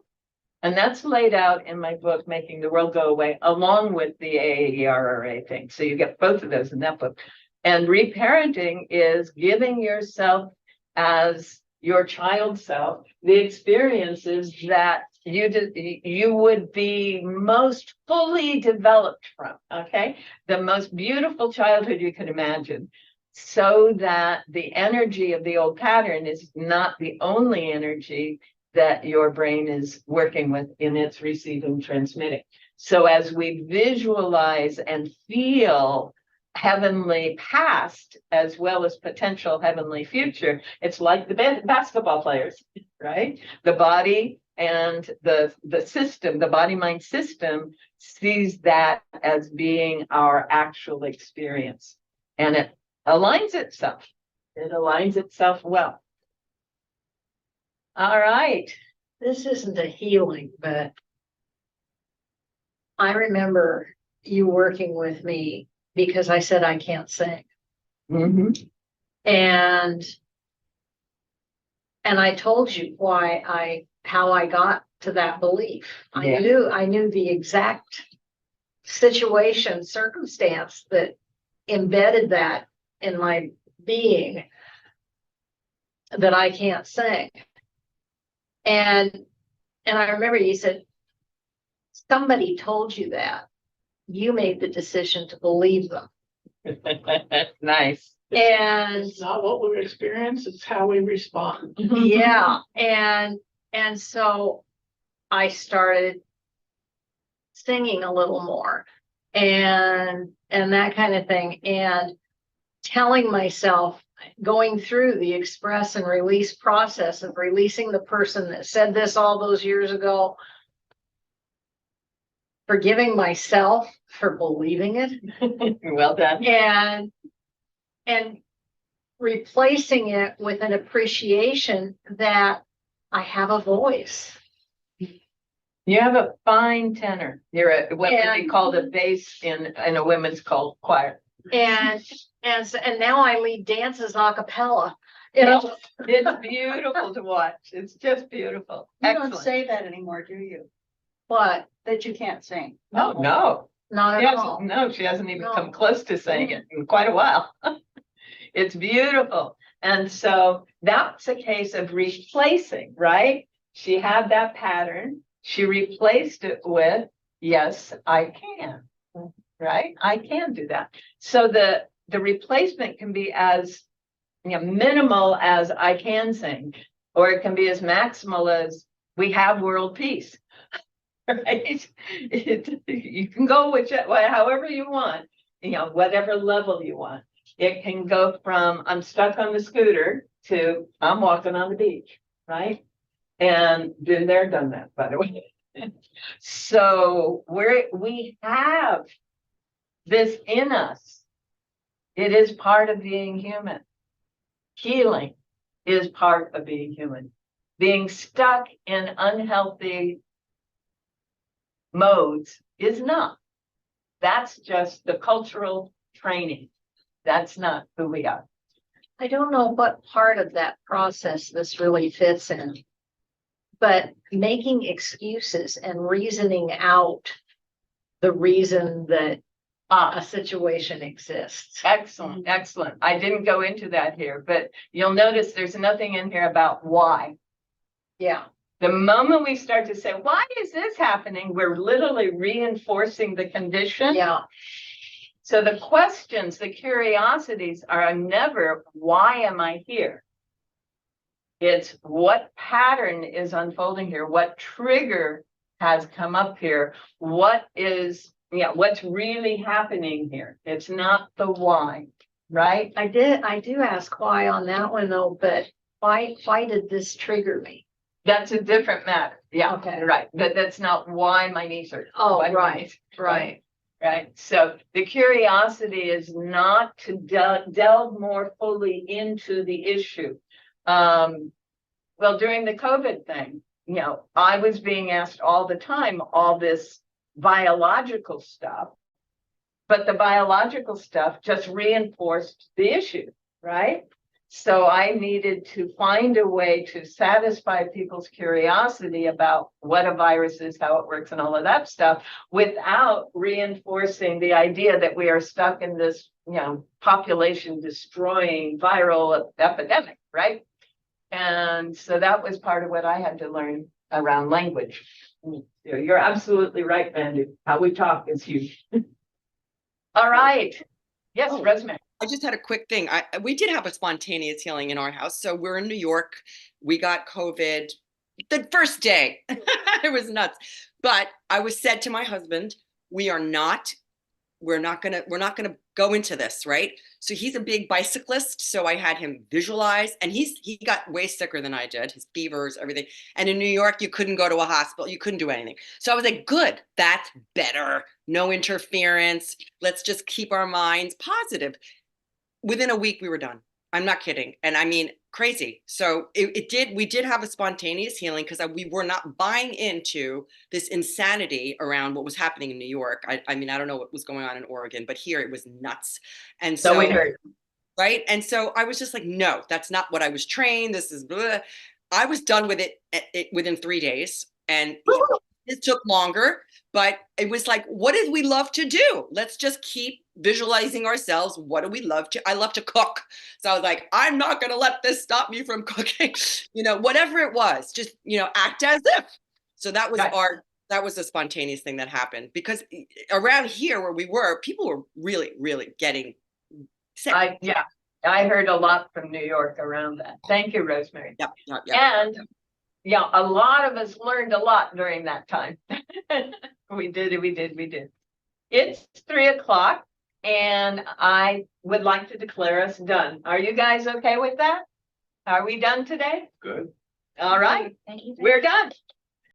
and that's laid out in my book, Making the World Go Away, along with the AAERRA thing. So you get both of those in that book. And reparenting is giving yourself as your child self the experiences that you would be most fully developed from, okay? The most beautiful childhood you can imagine, so that the energy of the old pattern is not the only energy that your brain is working with in its receiving, transmitting. So as we visualize and feel heavenly past as well as potential heavenly future, it's like the basketball players, right? The body and the system, the body-mind system, sees that as being our actual experience. And it aligns itself. It aligns itself well. All right. This isn't a healing, but I remember you working with me because I said I can't sing. Mm-hmm. And I told you how I got to that belief. Yeah. I knew the exact circumstance that embedded that in my being, that I can't sing. And I remember you said, somebody told you that. You made the decision to believe them. Nice. And It's not what we experience, it's how we respond. yeah, and so I started singing a little more and that kind of thing, and telling myself, going through the express and release process of releasing the person that said this all those years ago, forgiving myself for believing it. Well done. And replacing it with an appreciation that I have a voice. You have a fine tenor. You're what would be called a bass in a women's choir. And now I lead dances a cappella. It's beautiful to watch. It's just beautiful. You Excellent. don't say that anymore, do you? But That you can't sing. No, no. not at all. No, she hasn't even No. come close to saying it in quite a while. It's beautiful. And so that's a case of replacing, right? She had that pattern. She replaced it with, yes, I can, right? I can do that. So the replacement can be as minimal as I can sing, or it can be as maximal as we have world peace. Right? You can go however you want, whatever level you want. It can go from I'm stuck on the scooter to I'm walking on the beach, right? And been there, done that, by the way. So we have this in us. It is part of being human. Healing is part of being human. Being stuck in unhealthy modes is not. That's just the cultural training. That's not who we are. I don't know what part of that process this really fits in, but making excuses and reasoning out the reason that a situation exists. Excellent, excellent. I didn't go into that here, but you'll notice there's nothing in here about why. Yeah. The moment we start to say, why is this happening? We're literally reinforcing the condition. Yeah, So the questions, the curiosities are never, why am I here? It's what pattern is unfolding here? What trigger has come up here? What is, what's really happening here? It's not the why, right? I do ask why on that one though, but why did this trigger me? That's a different matter. Yeah, Okay. right. That's not why my knees are. Oh, why my right, knees- right. Right. So the curiosity is not to delve more fully into the issue. Well, during the COVID thing, I was being asked all the time, all this biological stuff, but the biological stuff just reinforced the issue, right? So I needed to find a way to satisfy people's curiosity about what a virus is, how it works, and all of that stuff without reinforcing the idea that we are stuck in this, population destroying viral epidemic, right? And so that was part of what I had to learn around language. You're absolutely right, Mandy. How we talk is huge. All right. Yes, Oh. Rosemary. I just had a quick thing. We did have a spontaneous healing in our house. So we're in New York. We got COVID the first day. It was nuts. But I was said to my husband, we're not gonna go into this, right? So he's a big bicyclist. So I had him visualize, and he got way sicker than I did, his fevers, everything. And in New York, you couldn't go to a hospital, you couldn't do anything. So I was like, good, that's better. No interference. Let's just keep our minds positive. Within a week, we were done. I'm not kidding. And I mean, crazy. So we did have a spontaneous healing because we were not buying into this insanity around what was happening in New York. I mean, I don't know what was going on in Oregon, but here it was nuts. And So we heard. right. And so I was just like, no, that's not what I was trained. This is blah. I was done with it within 3 days. And it took longer, but it was like, what did we love to do? Let's just keep visualizing ourselves. What do we love to? I love to cook. So I was like, I'm not going to let this stop me from cooking, whatever it was, just, act as if. So that was Right. that was a spontaneous thing that happened because around here where we were, people were really, really getting sick. I heard a lot from New York around that. Thank you, Rosemary. Yep. And a lot of us learned a lot during that time. We did. It's 3:00 and I would like to declare us done. Are you guys okay with that? Are we done today? Good. All right, Thank you. we're done.